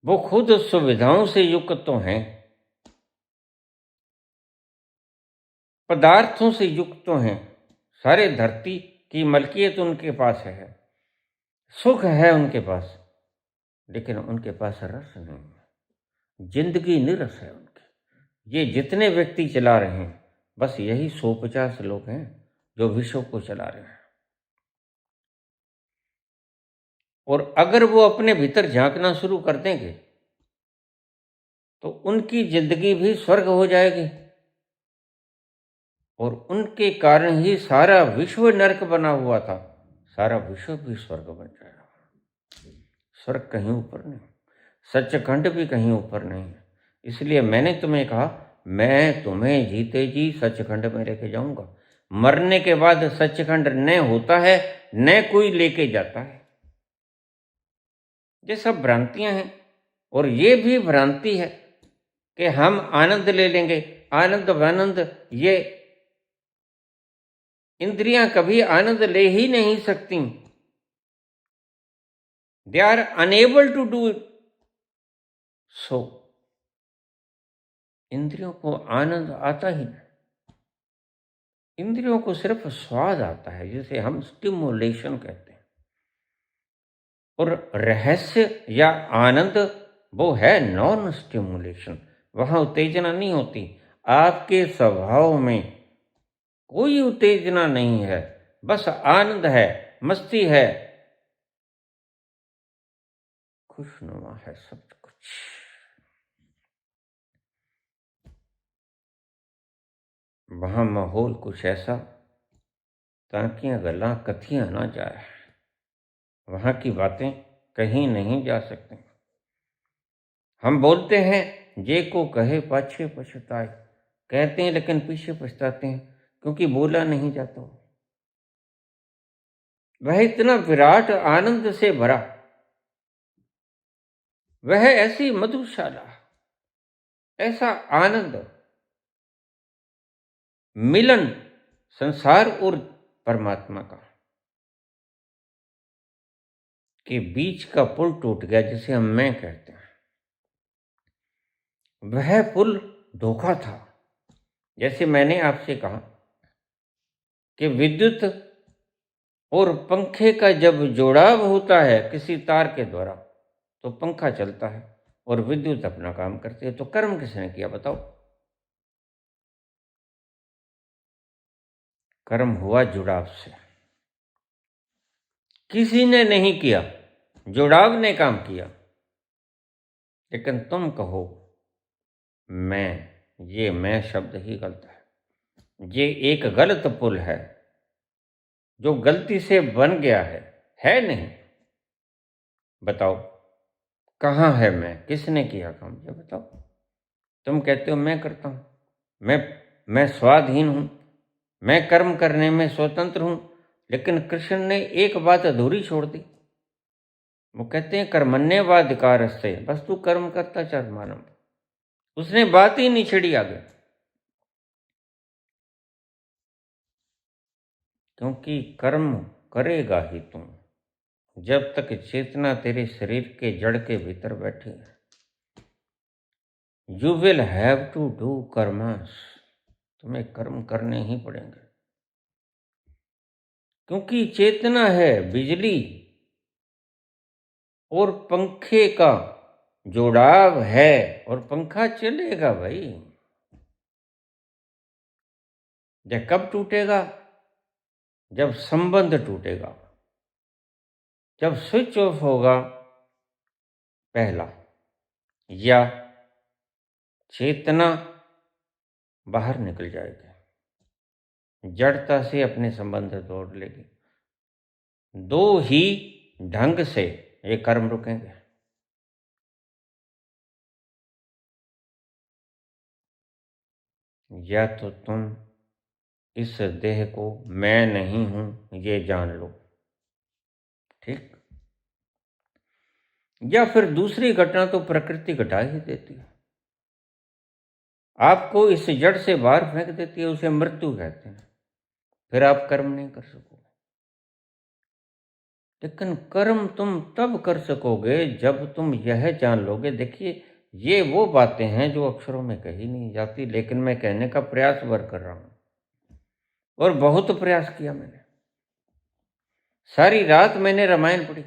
वो खुद सुविधाओं से युक्त तो हैं, पदार्थों से युक्त तो हैं, सारे धरती की मलकियत उनके पास है, सुख है उनके पास, लेकिन उनके पास रस नहीं है। जिंदगी निरस है उनकी। ये जितने व्यक्ति चला रहे हैं, बस यही 150 लोग हैं जो विश्व को चला रहे हैं। और अगर वो अपने भीतर झांकना शुरू कर देंगे तो उनकी जिंदगी भी स्वर्ग हो जाएगी और उनके कारण ही सारा विश्व नरक बना हुआ था, सारा विश्व भी स्वर्ग बन जाएगा। स्वर्ग कहीं ऊपर नहीं, सच्चखंड भी कहीं ऊपर नहीं है, इसलिए मैंने तुम्हें कहा, मैं तुम्हें जीते जी सचखंड में लेके जाऊंगा। मरने के बाद सचखंड न होता है, न कोई लेके जाता है। ये सब भ्रांतियां हैं। और ये भी भ्रांति है कि हम आनंद ले लेंगे। आनंद वानंद, ये इंद्रियां कभी आनंद ले ही नहीं सकती। They are unable to do it. So इंद्रियों को आनंद आता ही नहीं। इंद्रियों को सिर्फ स्वाद आता है, जिसे हम स्टिमुलेशन कहते हैं। और रहस्य या आनंद वो है नॉन स्टिमुलेशन। वहां उत्तेजना नहीं होती। आपके स्वभाव में कोई उत्तेजना नहीं है, बस आनंद है, मस्ती है, खुशनुमा है सब कुछ। वहां माहौल कुछ ऐसा ताकि गल्लां कथियां ना जाए। वहां की बातें कहीं नहीं जा सकती। हम बोलते हैं, जे को कहे पाछे पछताए। कहते हैं लेकिन पीछे पछताते हैं, क्योंकि बोला नहीं जाता। वह इतना विराट आनंद से भरा, वह ऐसी मधुशाला, ऐसा आनंद, मिलन संसार और परमात्मा का, के बीच का पुल टूट गया, जिसे हम मैं कहते हैं। वह पुल धोखा था। जैसे मैंने आपसे कहा कि विद्युत और पंखे का जब जोड़ाव होता है किसी तार के द्वारा, तो पंखा चलता है और विद्युत अपना काम करती है। तो कर्म किसने किया बताओ? कर्म हुआ जुड़ाव से। किसी ने नहीं किया, जुड़ाव ने काम किया। लेकिन तुम कहो मैं, ये मैं शब्द ही गलत है। ये एक गलत पुल है जो गलती से बन गया है नहीं। बताओ कहाँ है मैं? किसने किया काम? ये बताओ। तुम कहते हो मैं करता हूं, मैं स्वाधीन हूं, मैं कर्म करने में स्वतंत्र हूं। लेकिन कृष्ण ने एक बात अधूरी छोड़ दी। वो कहते हैं कर्मण्येवाधिकारस्ते, बस तू कर्म करता चल मानव। उसने बात ही नहीं छिड़ी आगे, क्योंकि कर्म करेगा ही तुम जब तक चेतना तेरे शरीर के जड़ के भीतर बैठी है। You will have to do कर्मस। तुम्हें कर्म करने ही पड़ेंगे, क्योंकि चेतना है बिजली और पंखे का जोड़ाव है, और पंखा चलेगा भाई। जब कब टूटेगा? जब संबंध टूटेगा, जब स्विच ऑफ होगा पहला, या चेतना बाहर निकल जाएगी, जड़ता से अपने संबंध तोड़ लेगी। दो ही ढंग से ये कर्म रुकेंगे। या तो तुम इस देह को मैं नहीं हूं ये जान लो, ठीक? या फिर दूसरी घटना तो प्रकृति घटा ही देती है, आपको इस जड़ से बाहर फेंक देती है, उसे मृत्यु कहते हैं। फिर आप कर्म नहीं कर सकोगे। लेकिन कर्म तुम तब कर सकोगे जब तुम यह जान लोगे। देखिए, ये वो बातें हैं जो अक्षरों में कही नहीं जाती, लेकिन मैं कहने का प्रयास भर कर रहा हूं, और बहुत प्रयास किया मैंने। सारी रात मैंने रामायण पढ़ी,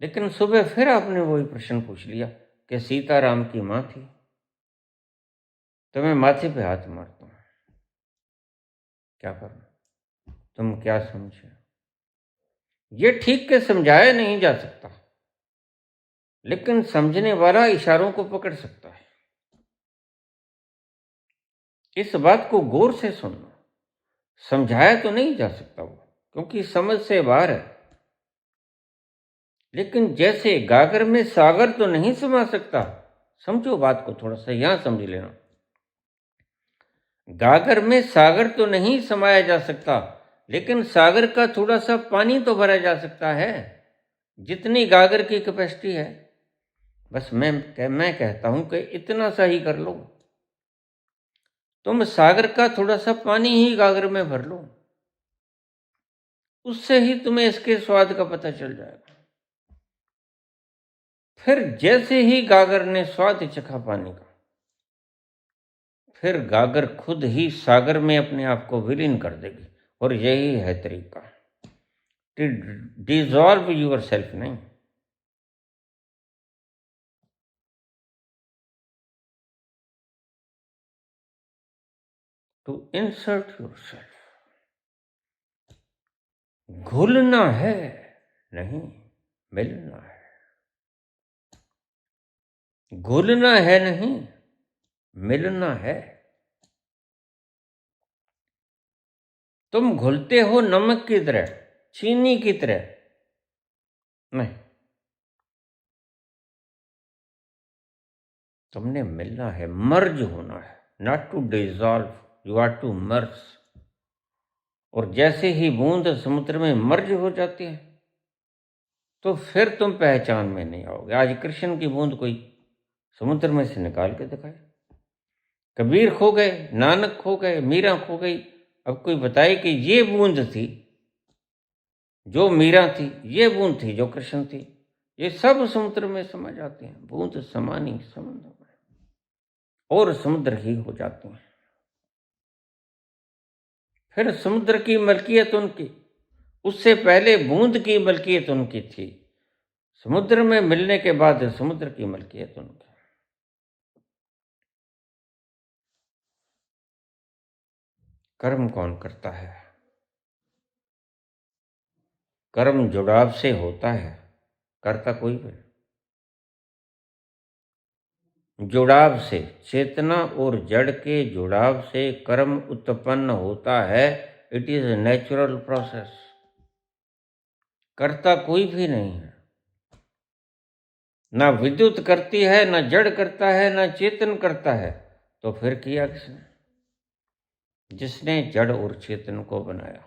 लेकिन सुबह फिर आपने वही प्रश्न पूछ लिया कि सीता राम की मां थी, तो मैं माथे पे हाथ मारता हूं। क्या करना? तुम क्या समझे? ये ठीक के समझाया नहीं जा सकता, लेकिन समझने वाला इशारों को पकड़ सकता है। इस बात को गौर से सुनना। समझाया तो नहीं जा सकता वो, क्योंकि समझ से बाहर है। लेकिन जैसे गागर में सागर तो नहीं समा सकता, समझो बात को, थोड़ा सा यहां समझ लेना। गागर में सागर तो नहीं समाया जा सकता, लेकिन सागर का थोड़ा सा पानी तो भरा जा सकता है, जितनी गागर की कैपेसिटी है। बस मैं कहता हूं कि इतना सा ही कर लो, तुम सागर का थोड़ा सा पानी ही गागर में भर लो, उससे ही तुम्हें इसके स्वाद का पता चल जाएगा। फिर जैसे ही गागर ने स्वाद चखा पानी का, फिर गागर खुद ही सागर में अपने आप को विलीन कर देगी। और यही है तरीका, डिजॉल्व यूर सेल्फ नहीं, टू इंसर्ट योर सेल्फ। घुलना है नहीं, मिलना है। घुलना है नहीं, मिलना है। तुम घुलते हो नमक की तरह, चीनी की तरह नहीं, तुमने मिलना है, मर्ज होना है। Not to dissolve, you are to merge. और जैसे ही बूंद समुद्र में मर्ज हो जाती है, तो फिर तुम पहचान में नहीं आओगे। आज कृष्ण की बूंद कोई समुद्र में से निकाल के दिखाए, कबीर खो गए, नानक खो गए, मीरा खो गई। अब कोई बताए कि ये बूंद थी जो मीरा थी, ये बूंद थी जो कृष्ण थी। ये सब समुद्र में समा जाते हैं, बूंद समानी समुद्र में, और समुद्र ही हो जाते हैं। फिर समुद्र की मलकियत उनकी, उससे पहले बूंद की मलकियत उनकी थी, समुद्र में मिलने के बाद समुद्र की मलकियत उनकी। कर्म कौन करता है? कर्म जुड़ाव से होता है, करता कोई भी। जुड़ाव से, चेतना और जड़ के जुड़ाव से कर्म उत्पन्न होता है। It is a natural process. करता कोई भी नहीं है। ना विद्युत करती है, ना जड़ करता है, ना चेतन करता है। तो फिर किया किसने? जिसने जड़ और चेतन को बनाया।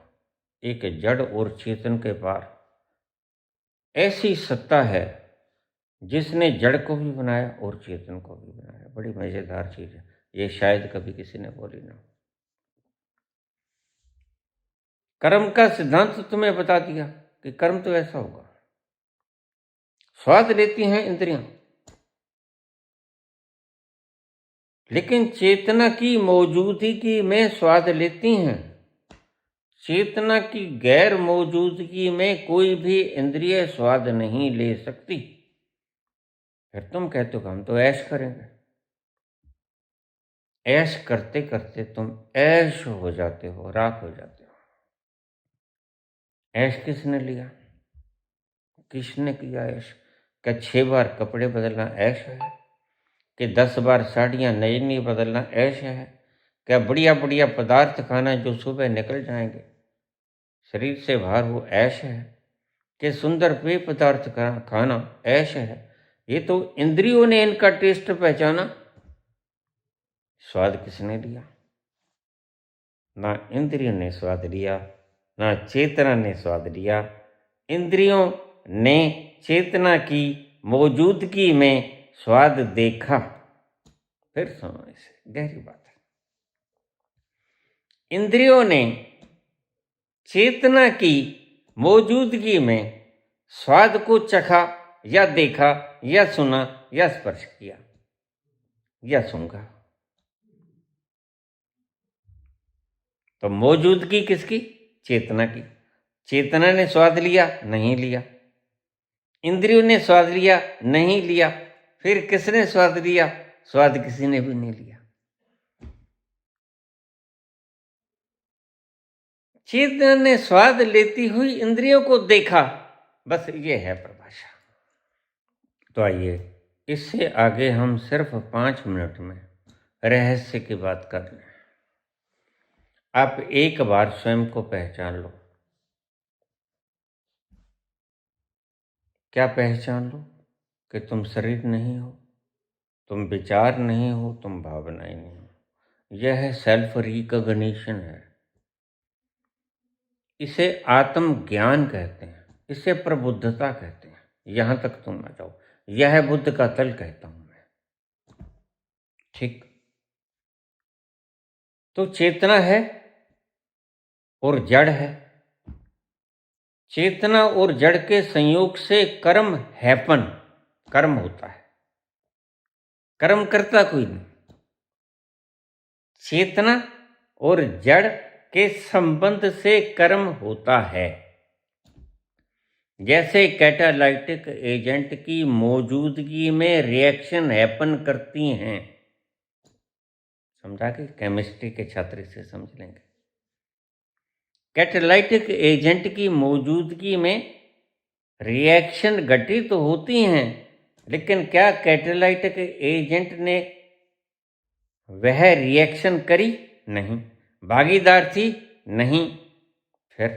एक जड़ और चेतन के पार ऐसी सत्ता है जिसने जड़ को भी बनाया और चेतन को भी बनाया। बड़ी मजेदार चीज है ये, शायद कभी किसी ने बोली ना। कर्म का सिद्धांत तुम्हें बता दिया कि कर्म तो ऐसा होगा। स्वाद लेती हैं इंद्रियां, लेकिन चेतना की मौजूदगी में स्वाद लेती हैं। चेतना की गैर मौजूदगी में कोई भी इंद्रिय स्वाद नहीं ले सकती। फिर तुम कहते हो कि हम तो ऐश करेंगे। ऐश करते करते तुम ऐश हो जाते हो, राख हो जाते हो। ऐश किसने लिया? किसने किया ऐश? क्या 6 बार कपड़े बदलना ऐश है? कि 10 बार साड़ियाँ नई नई बदलना ऐश है? क्या बढ़िया बढ़िया पदार्थ खाना जो सुबह निकल जाएंगे शरीर से बाहर, वो ऐश है? कि सुंदर पेय पदार्थ खाना ऐश है? ये तो इंद्रियों ने इनका टेस्ट पहचाना। स्वाद किसने लिया? ना इंद्रियों ने स्वाद लिया, ना चेतना ने स्वाद लिया। इंद्रियों ने चेतना की मौजूदगी में स्वाद देखा। फिर सुनो, इसे गहरी बात है। इंद्रियों ने चेतना की मौजूदगी में स्वाद को चखा या देखा या सुना या स्पर्श किया या सूंघा। तो मौजूदगी किसकी? चेतना की। चेतना ने स्वाद लिया? नहीं लिया। इंद्रियों ने स्वाद लिया? नहीं लिया। फिर किसने स्वाद लिया? स्वाद किसी ने भी नहीं लिया। चेतना ने स्वाद लेती हुई इंद्रियों को देखा। बस ये है परिभाषा। तो आइए, इससे आगे हम सिर्फ 5 मिनट में रहस्य की बात कर लें। आप एक बार स्वयं को पहचान लो। क्या पहचान लो? कि तुम शरीर नहीं हो, तुम विचार नहीं हो, तुम भावनाएं नहीं हो। यह है सेल्फ रिकॉग्निशन है। इसे आत्मज्ञान कहते हैं, इसे प्रबुद्धता कहते हैं। यहां तक तुम आ जाओ, यह बुद्ध का तल कहता हूं मैं। ठीक। तो चेतना है और जड़ है। चेतना और जड़ के संयोग से कर्म हैपन, कर्म होता है। कर्म करता कोई नहीं। चेतना और जड़ के संबंध से कर्म होता है। जैसे कैटालाइटिक एजेंट की मौजूदगी में रिएक्शन हैपन करती हैं। समझा कि केमिस्ट्री के छात्र इसे समझ लेंगे। कैटालाइटिक एजेंट की मौजूदगी में रिएक्शन घटित तो होती हैं, लेकिन क्या कैटालाइटिक एजेंट ने वह रिएक्शन करी? नहीं। भागीदार थी? नहीं। फिर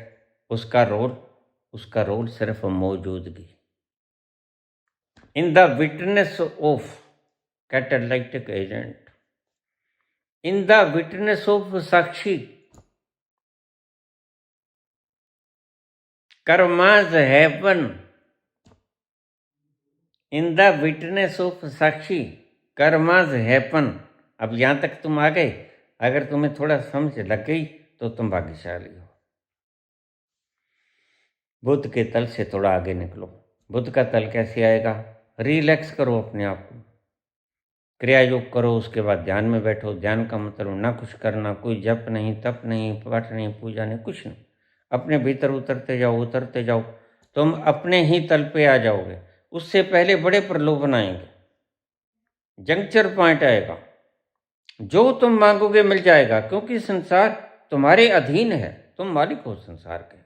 उसका रोल सिर्फ मौजूदगी। In the witness of catalytic agent, in the witness of Sakshi, karmas happen. In the witness of Sakshi, karmas happen. अब यहां तक तुम आ गए। अगर तुम्हें थोड़ा समझ लग गई तो तुम भाग्यशाली हो। बुद्ध के तल से थोड़ा आगे निकलो। बुद्ध का तल कैसे आएगा? रिलैक्स करो अपने आप को, क्रिया योग करो, उसके बाद ध्यान में बैठो। ध्यान का मतलब ना कुछ करना, कोई जप नहीं, तप नहीं, पाठ नहीं, पूजा नहीं, कुछ नहीं। अपने भीतर उतरते जाओ, उतरते जाओ, तुम अपने ही तल पे आ जाओगे। उससे पहले बड़े प्रलोभन आएंगे, जंक्चर पॉइंट आएगा। जो तुम मांगोगे मिल जाएगा, क्योंकि संसार तुम्हारे अधीन है, तुम मालिक हो संसार के।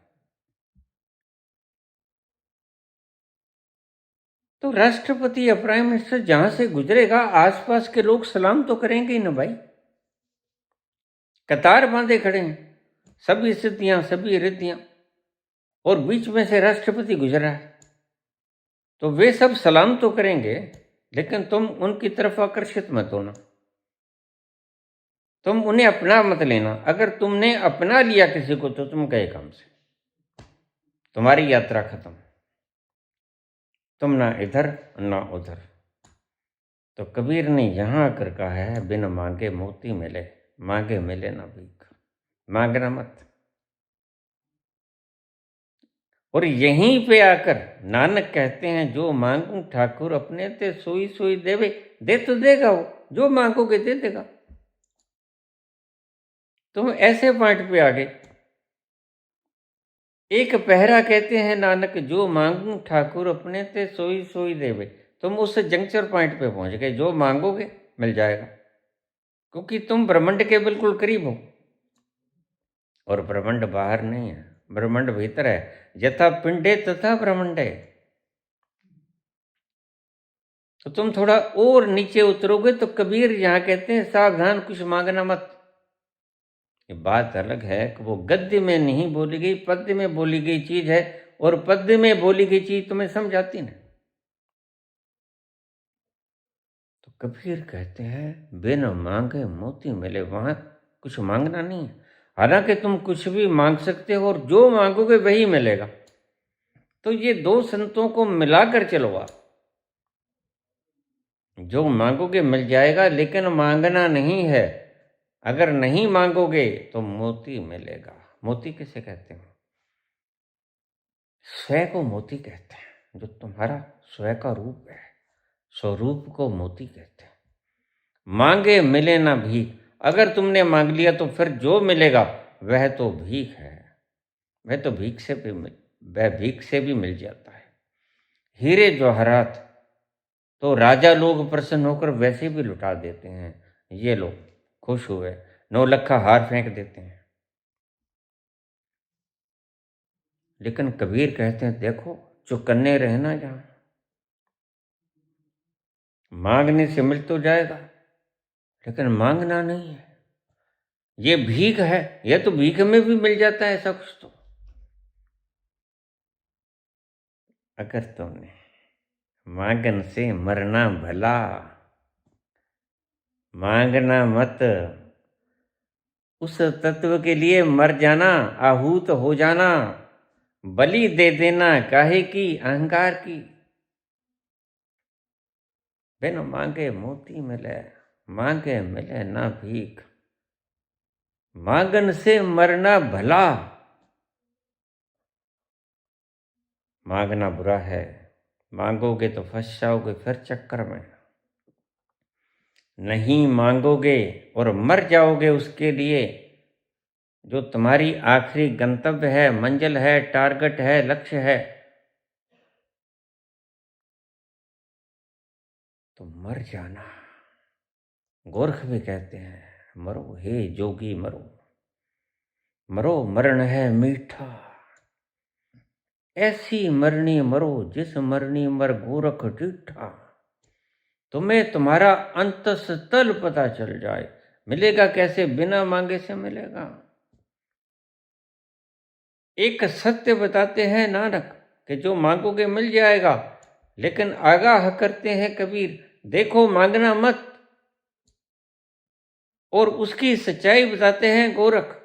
तो राष्ट्रपति या प्राइम मिनिस्टर जहां से गुजरेगा, आसपास के लोग सलाम तो करेंगे ही ना भाई। कतार बांधे खड़े हैं, सभी सिद्धियां, सभी रिद्धियां, और बीच में से राष्ट्रपति गुजरा है, तो वे सब सलाम तो करेंगे, लेकिन तुम उनकी तरफ आकर्षित मत होना। तुम उन्हें अपना मत लेना। अगर तुमने अपना लिया किसी को तो तुम गए काम से, तुम्हारी यात्रा खत्म। तुम ना इधर ना उधर। तो कबीर ने यहां आकर कहा है, बिन मांगे मोती मिले, मांगे मिले ना भीख। मांगना मत। और यहीं पे आकर नानक कहते हैं, जो मांगू ठाकुर अपने ते सोई सोई देवे। दे तो देगा वो, जो मांगोगे दे देगा। तुम ऐसे पॉइंट पे आ गए। एक पहरा कहते हैं नानक, जो मांगू ठाकुर अपने ते सोई सोई देवे। तुम उस जंक्चर पॉइंट पे पहुंच गए, जो मांगोगे मिल जाएगा, क्योंकि तुम ब्रह्मांड के बिल्कुल करीब हो। और ब्रह्मांड बाहर नहीं है, ब्रह्मांड भीतर है। यथा पिंडे तथा ब्रह्मांडे। तो तुम थोड़ा और नीचे उतरोगे तो कबीर यहां कहते हैं, सावधान कुछ मांगना मत। ये बात अलग है कि वो गद्य में नहीं बोली गई, पद्य में बोली गई चीज है, और पद्य में बोली गई चीज तुम्हें समझ आती ना। तो कबीर कहते हैं, बिन मांगे मोती मिले। वहां कुछ मांगना नहीं है। हालांकि तुम कुछ भी मांग सकते हो, और जो मांगोगे वही मिलेगा। तो ये दो संतों को मिलाकर चलो आप। जो मांगोगे मिल जाएगा, लेकिन मांगना नहीं है। अगर नहीं मांगोगे तो मोती मिलेगा। मोती किसे कहते हैं? स्वयं को मोती कहते हैं। जो तुम्हारा स्वयं का रूप है, स्वरूप को मोती कहते हैं। मांगे मिले ना भीख। अगर तुमने मांग लिया तो फिर जो मिलेगा वह तो भीख है। वह तो भीख से भी मिल जाता है। हीरे जवाहरात तो राजा लोग प्रसन्न होकर वैसे भी लुटा देते हैं। ये लोग खुश हुए, 9 लखा हार फेंक देते हैं। लेकिन कबीर कहते हैं, देखो चौकन्ने रहना। जहां मांगने से मिल तो जाएगा, लेकिन मांगना नहीं है। ये भीख है। यह तो भीख में भी मिल जाता है ऐसा कुछ। तो अगर तुमने मांगन से मरना भला, मांगना मत, उस तत्व के लिए मर जाना, आहूत हो जाना, बलि दे देना काहे की, अहंकार की। बिन मांगे मोती मिले, मांगे मिले ना भीख, मांगन से मरना भला। मांगना बुरा है, मांगोगे तो फंस जाओगे फिर चक्कर में। नहीं मांगोगे और मर जाओगे उसके लिए जो तुम्हारी आखिरी गंतव्य है, मंजिल है, टारगेट है, लक्ष्य है, तो मर जाना। गोरख भी कहते हैं मरो हे जोगी मरो, मरो मरण है मीठा, ऐसी मरनी मरो जिस मरनी मर गोरख डिठा। तुम्हें तुम्हारा अंतस्थल पता चल जाए। मिलेगा कैसे? बिना मांगे से मिलेगा। एक सत्य बताते हैं नानक कि जो मांगोगे मिल जाएगा, लेकिन आगाह करते हैं कबीर, देखो मांगना मत। और उसकी सच्चाई बताते हैं गोरख,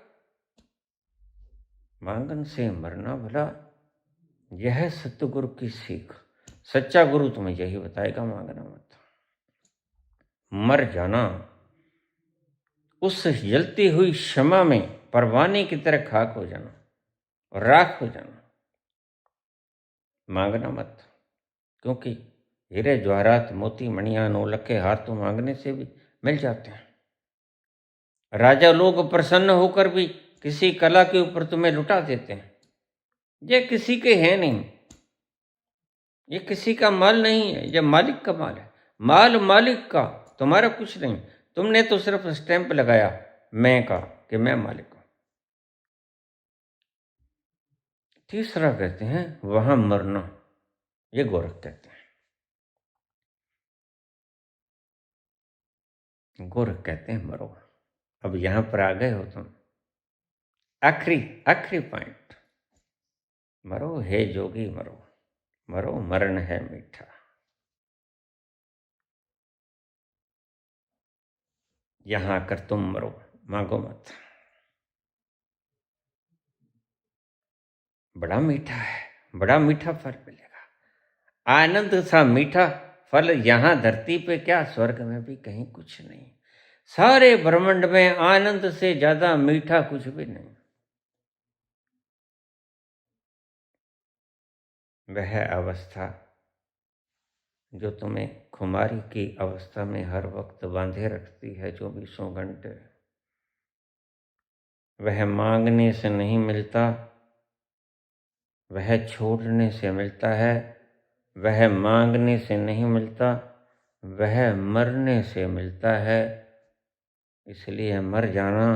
मांगन से मरना भला। यह सतगुरु की सीख। सच्चा गुरु तुम्हें यही बताएगा, मांगना मत। मर जाना, उस जलती हुई क्षमा में परवाने की तरह खाक हो जाना और राख हो जाना। मांगना मत, क्योंकि हीरे जवाहरात मोती मणियां नौलखे हार तो मांगने से भी मिल जाते हैं। राजा लोग प्रसन्न होकर भी किसी कला के ऊपर तुम्हें लुटा देते हैं। ये किसी के हैं नहीं, ये किसी का माल नहीं है, ये मालिक का माल है। माल मालिक का, तुम्हारा कुछ नहीं। तुमने तो सिर्फ स्टैंप लगाया मैं का, कि मैं मालिक हूं। तीसरा कहते हैं वहां मरना, ये गोरख कहते हैं। गोरख कहते हैं मरो। अब यहां पर आ गए हो तुम, आखिरी आखिरी पॉइंट। मरो हे जोगी मरो, मरो मरण है मीठा। यहां आकर तुम मरो, मांगो मत। बड़ा मीठा है, बड़ा मीठा फल मिलेगा। आनंद सा मीठा फल यहां धरती पे क्या, स्वर्ग में भी कहीं कुछ नहीं। सारे ब्रह्मांड में आनंद से ज्यादा मीठा कुछ भी नहीं। वह अवस्था जो तुम्हें खुमारी की अवस्था में हर वक्त बांधे रखती है 24 घंटे, वह मांगने से नहीं मिलता, वह छोड़ने से मिलता है। वह मांगने से नहीं मिलता, वह मरने से मिलता है। इसलिए मर जाना।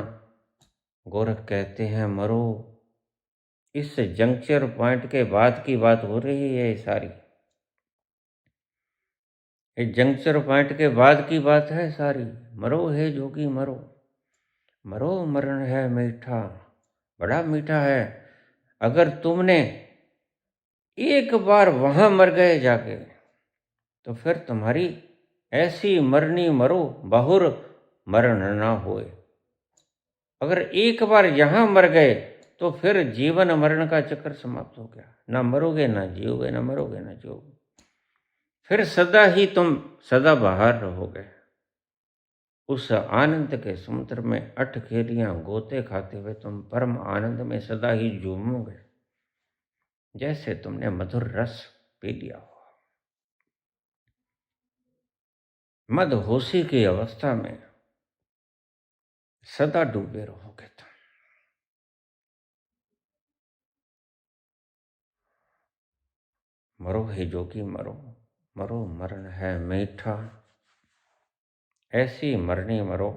गोरख कहते हैं मरो। इस जंक्चर पॉइंट के बाद की बात हो रही है ये सारी। इस जंक्चर पॉइंट के बाद की बात है सारी। मरो हे जोगी मरो, मरो मरण है मीठा, बड़ा मीठा है। अगर तुमने एक बार वहां मर गए जाके, तो फिर तुम्हारी ऐसी मरनी मरो बहुर मरण ना होए। अगर एक बार यहां मर गए तो फिर जीवन मरण का चक्कर समाप्त हो गया। ना मरोगे ना जियोगे, ना मरोगे ना जियोगे। फिर सदा ही तुम सदा बाहर रहोगे। उस आनंद के समुद्र में अटखेलियां गोते खाते हुए तुम परम आनंद में सदा ही झूमोगे, जैसे तुमने मधुर रस पी लिया हो। मदहोशी की अवस्था में सदा डूबे रहोगे तुम। मरो हे जोगी मरो, मरो मरण है मीठा, ऐसी मरनी मरो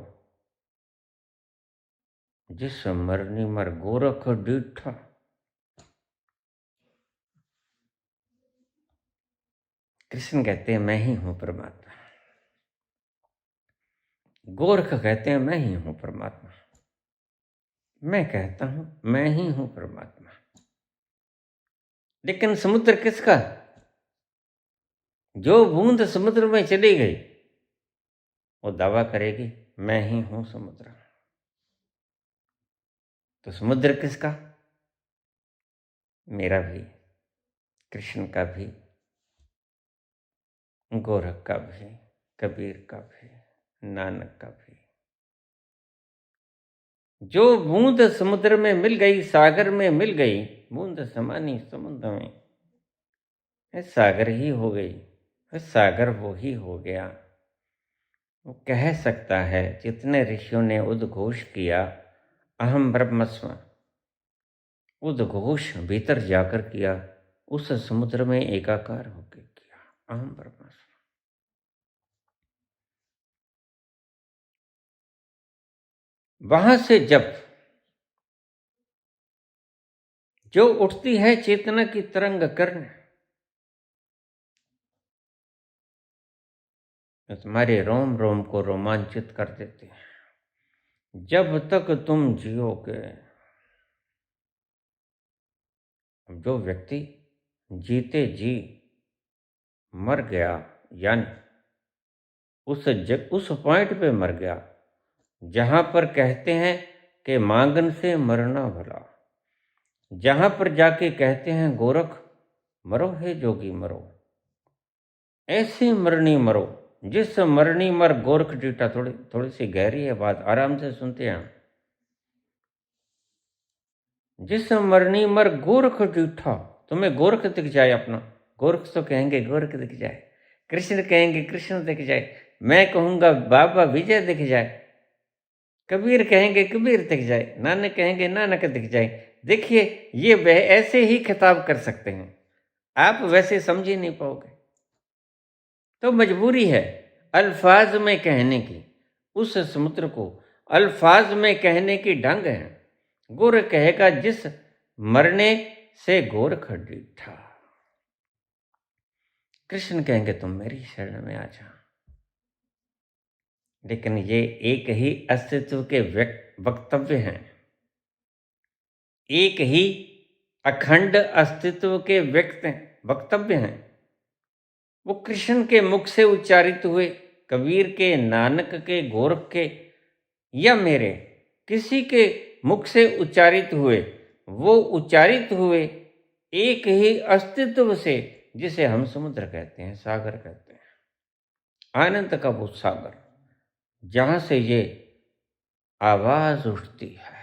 जिस मरनी मर गोरख डीठा। कृष्ण कहते हैं मैं ही हूं परमात्मा। गोरख कहते हैं मैं ही हूं परमात्मा। मैं कहता हूं मैं ही हूं परमात्मा। लेकिन समुद्र किसका? जो बूंद समुद्र में चली गई, वो दावा करेगी मैं ही हूं समुद्र। तो समुद्र किसका? मेरा भी, कृष्ण का भी, गोरख का भी, कबीर का भी, नानक का भी। जो बूंद समुद्र में मिल गई, सागर में मिल गई, बूंद समानी समुद्र में, सागर ही हो गई, सागर वो ही हो गया। वो कह सकता है जितने ऋषियों ने उद्घोष किया अहम ब्रह्मस्म, उद्घोष भीतर जाकर किया, उस समुद्र में एकाकार होकर किया अहम ब्रह्मस्म। वहां से जब जो उठती है चेतना की तरंग कर्ण, तो तुम्हारे रोम रोम को रोमांचित कर देते हैं। जब तक तुम जियोगे, जो व्यक्ति जीते जी मर गया, यानी उस पॉइंट पे मर गया जहां पर कहते हैं कि मांगन से मरना भला, जहां पर जाके कहते हैं गोरख मरो है जोगी मरो, ऐसी मरनी मरो जिस मरनी मर गोरख डीटा। थोड़ी सी गहरी है बात, आराम से सुनते हैं। जिस मरनी मर गोरख डीठा, तुम्हें गोरख दिख जाए अपना, गोरख तो कहेंगे गोरख दिख जाए, कृष्ण कहेंगे कृष्ण दिख जाए, मैं कहूंगा बाबा विजय दिख जाए, कबीर कहेंगे कबीर दिख जाए, नानक कहेंगे नानक दिख जाए। देखिए ये वह ऐसे ही खिताब कर सकते हैं, आप वैसे समझ ही नहीं पाओगे। तो मजबूरी है अल्फाज में कहने की, उस समुद्र को अल्फाज में कहने की ढंग है। गुर कहेगा जिस मरने से गोरख डीठा, कृष्ण कहेंगे तुम मेरी शरण में आ जा। लेकिन ये एक ही अस्तित्व के वक्तव्य हैं, एक ही अखंड अस्तित्व के वक्तव्य हैं। वो कृष्ण के मुख से उच्चारित हुए, कबीर के, नानक के, गोरख के या मेरे किसी के मुख से उच्चारित हुए, वो उच्चारित हुए एक ही अस्तित्व से, जिसे हम समुद्र कहते हैं, सागर कहते हैं। आनंद का वो सागर जहां से ये आवाज उठती है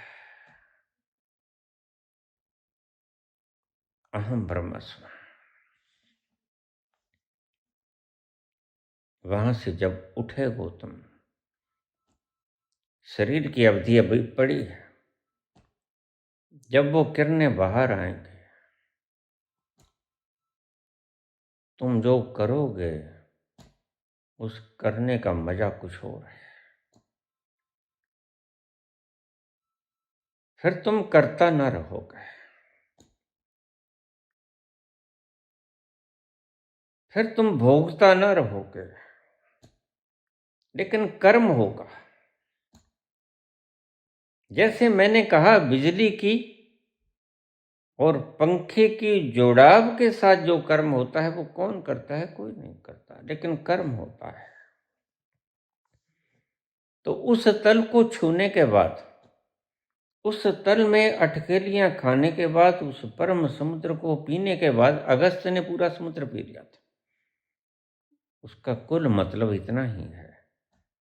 अहम ब्रह्मस्म, वहां से जब उठे गौतम, शरीर की अवधि अभी पड़ी है, जब वो किरणें बाहर आएंगे, तुम जो करोगे उस करने का मजा कुछ और है। फिर तुम करता ना रहोगे, फिर तुम भोगता ना रहोगे, लेकिन कर्म होगा। जैसे मैंने कहा बिजली की और पंखे की जोड़ाव के साथ जो कर्म होता है वो कौन करता है? कोई नहीं करता, लेकिन कर्म होता है। तो उस तल को छूने के बाद, उस तल में अटकेलियां खाने के बाद, उस परम समुद्र को पीने के बाद, अगस्त ने पूरा समुद्र पी लिया था। उसका कुल मतलब इतना ही है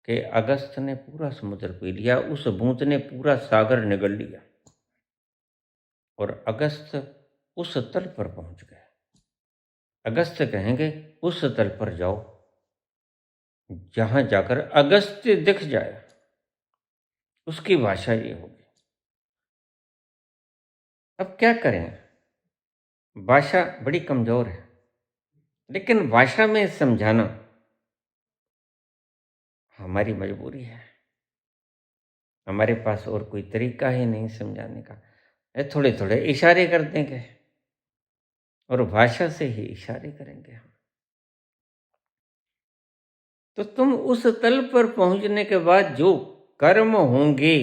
कि अगस्त ने पूरा समुद्र पी लिया, उस बूंद ने पूरा सागर निगल लिया और अगस्त उस तल पर पहुंच गए। अगस्त कहेंगे उस तल पर जाओ जहां जाकर अगस्त्य दिख जाए, उसकी भाषा ये होगी। अब क्या करें, भाषा बड़ी कमजोर है, लेकिन भाषा में समझाना हमारी मजबूरी है। हमारे पास और कोई तरीका ही नहीं समझाने का, थोड़े थोड़े इशारे कर देंगे और भाषा से ही इशारे करेंगे हम। तो तुम उस तल पर पहुंचने के बाद जो कर्म होंगे,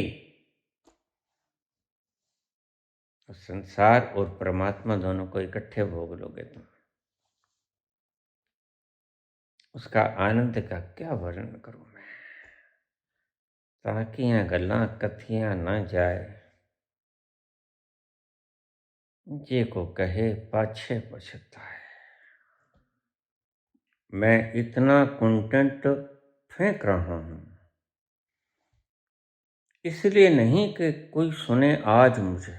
तो संसार और परमात्मा दोनों को इकट्ठे भोग लोगे तुम। उसका आनंद का क्या वर्णन करूं मैं। ताकियां गल्लां कथियां न जाए, जे को कहे पाछे पछताए। मैं इतना कंटेंट फेंक रहा हूं, इसलिए नहीं कि कोई सुने आज मुझे,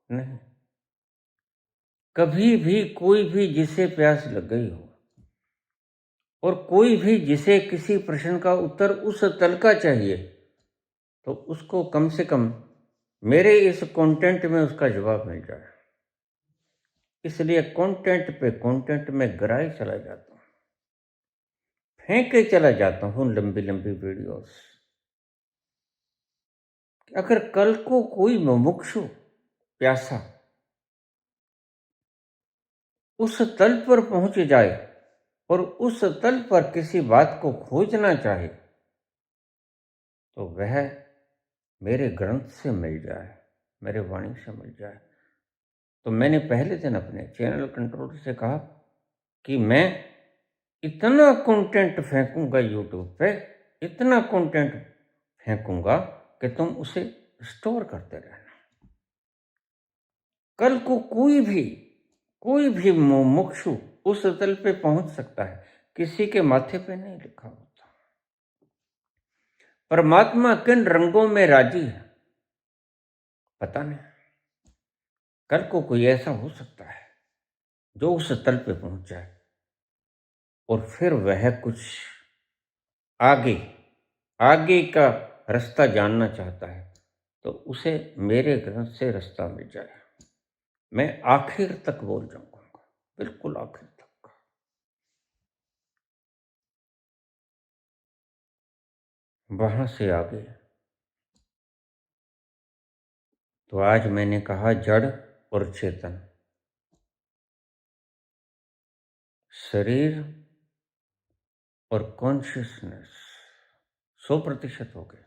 नहीं, कभी भी कोई भी जिसे प्यास लग गई हो और कोई भी जिसे किसी प्रश्न का उत्तर उस तल का चाहिए, तो उसको कम से कम मेरे इस कंटेंट में उसका जवाब मिल जाए। इसलिए कंटेंट पे कंटेंट में गहराई चला जाता हूँ, फेंके चला जाता हूँ लंबी लंबी वीडियोस। अगर कल को कोई मुमुक्षु प्यासा उस तल पर पहुंच जाए और उस तल पर किसी बात को खोजना चाहे, तो वह मेरे ग्रंथ से मिल जाए, मेरे वाणी से मिल जाए। तो मैंने पहले दिन अपने चैनल कंट्रोलर से कहा कि मैं इतना कंटेंट फेंकूंगा यूट्यूब पे, इतना कंटेंट फेंकूंगा कि तुम उसे स्टोर करते रहना। कल को कोई भी मुमुक्षु उस तल पे पहुंच सकता है, किसी के माथे पे नहीं लिखा होता। परमात्मा किन रंगों में राजी है पता नहीं। कल को कोई ऐसा हो सकता है जो उस तल पे पहुंच जाए और फिर वह कुछ आगे का रास्ता जानना चाहता है, तो उसे मेरे ग्रंथ से रास्ता मिल जाए। मैं आखिर तक बोल जाऊंगा, बिल्कुल आखिर तक। वहां से आगे तो आज मैंने कहा जड़ और चेतन, शरीर और कॉन्शियसनेस 100% हो गए।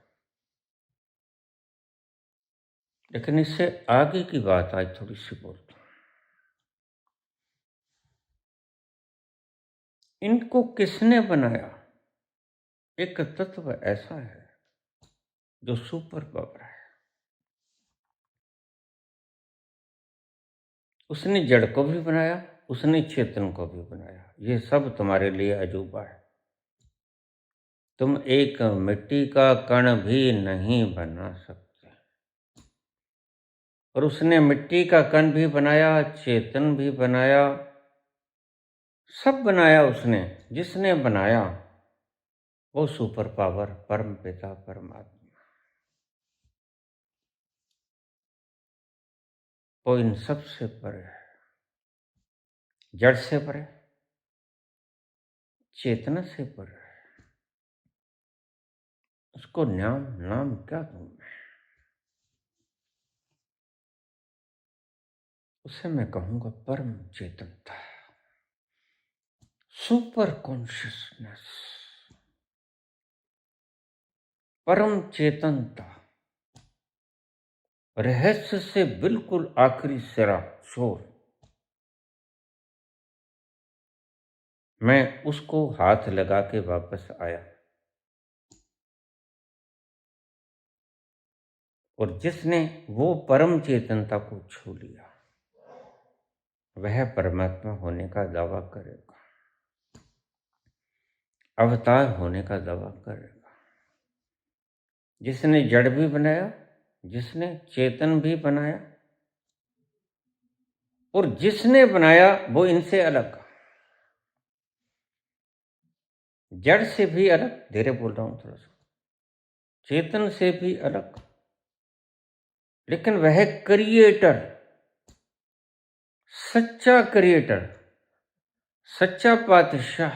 लेकिन इससे आगे की बात आज थोड़ी सी बोलता हूं। इनको किसने बनाया? एक तत्व ऐसा है जो सुपर पावर है। उसने जड़ को भी बनाया, उसने चेतन को भी बनाया। ये सब तुम्हारे लिए अजूबा है। तुम एक मिट्टी का कण भी नहीं बना सकते। और उसने मिट्टी का कण भी बनाया, चेतन भी बनाया, सब बनाया उसने। जिसने बनाया वो सुपर पावर परम पिता परमात्मा, वो इन सब से परे है। जड़ से परे, चेतना से परे है। उसको नाम क्या दूं मैं? उसे मैं कहूंगा परम चेतनता, सुपर कॉन्शियसनेस, परम चेतनता, रहस्य से बिल्कुल आखिरी सिरा छोर। मैं उसको हाथ लगा के वापस आया, और जिसने वो परम चेतनता को छू लिया वह परमात्मा होने का दावा करेगा, अवतार होने का दावा करेगा। जिसने जड़ भी बनाया, जिसने चेतन भी बनाया, और जिसने बनाया वो इनसे अलग, जड़ से भी अलग, धीरे बोल रहा हूं थोड़ा सा, चेतन से भी अलग, लेकिन वह क्रिएटर, सच्चा क्रिएटर, सच्चा पातशाह,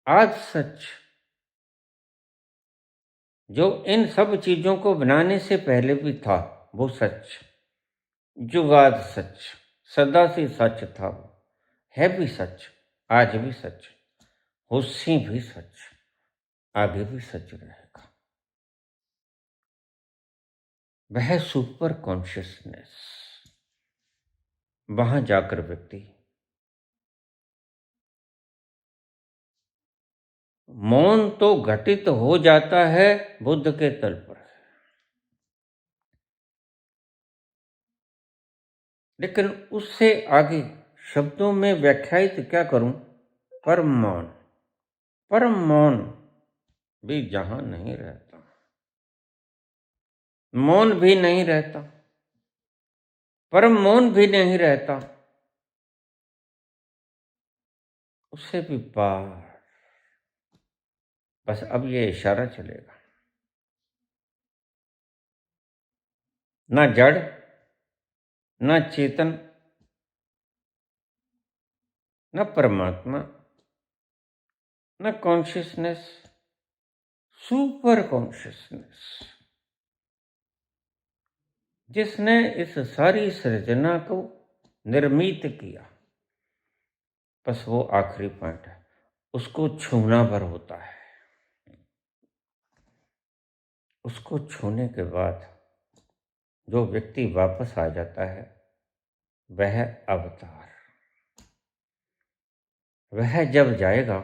आज सच, जो इन सब चीजों को बनाने से पहले भी था, वो सच, जुगाद सच, सदा से सच था, वो है भी सच, आज भी सच, होशी भी सच, आगे भी सच रहेगा। वह सुपर कॉन्शियसनेस, वहां जाकर व्यक्ति मौन तो घटित हो जाता है बुद्ध के तल पर, लेकिन उससे आगे शब्दों में व्याख्यायित क्या करूं? परम मौन। परम मौन भी जहां नहीं रहता, मौन भी नहीं रहता, परम मौन भी नहीं रहता, उससे भी पार। बस अब ये इशारा चलेगा, ना जड़, ना चेतन, न परमात्मा, न कॉन्शियसनेस, सुपर कॉन्शियसनेस, जिसने इस सारी सृजना को निर्मित किया। बस वो आखिरी पॉइंट है, उसको छूना भर होता है। उसको छूने के बाद जो व्यक्ति वापस आ जाता है वह अवतार। वह जब जाएगा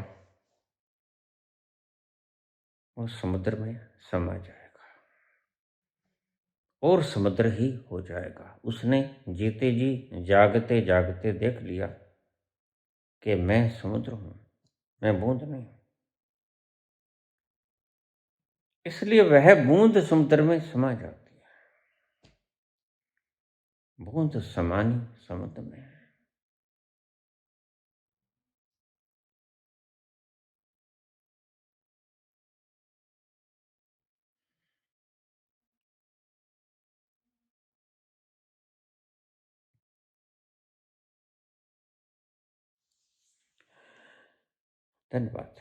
वो समुद्र में समा जाएगा और समुद्र ही हो जाएगा। उसने जीते जी जागते जागते देख लिया कि मैं समुद्र हूं, मैं बूंद नहीं। इसलिए वह बूंद समुद्र में समा जाती है। बूंद समानी समुद्र में। धन्यवाद।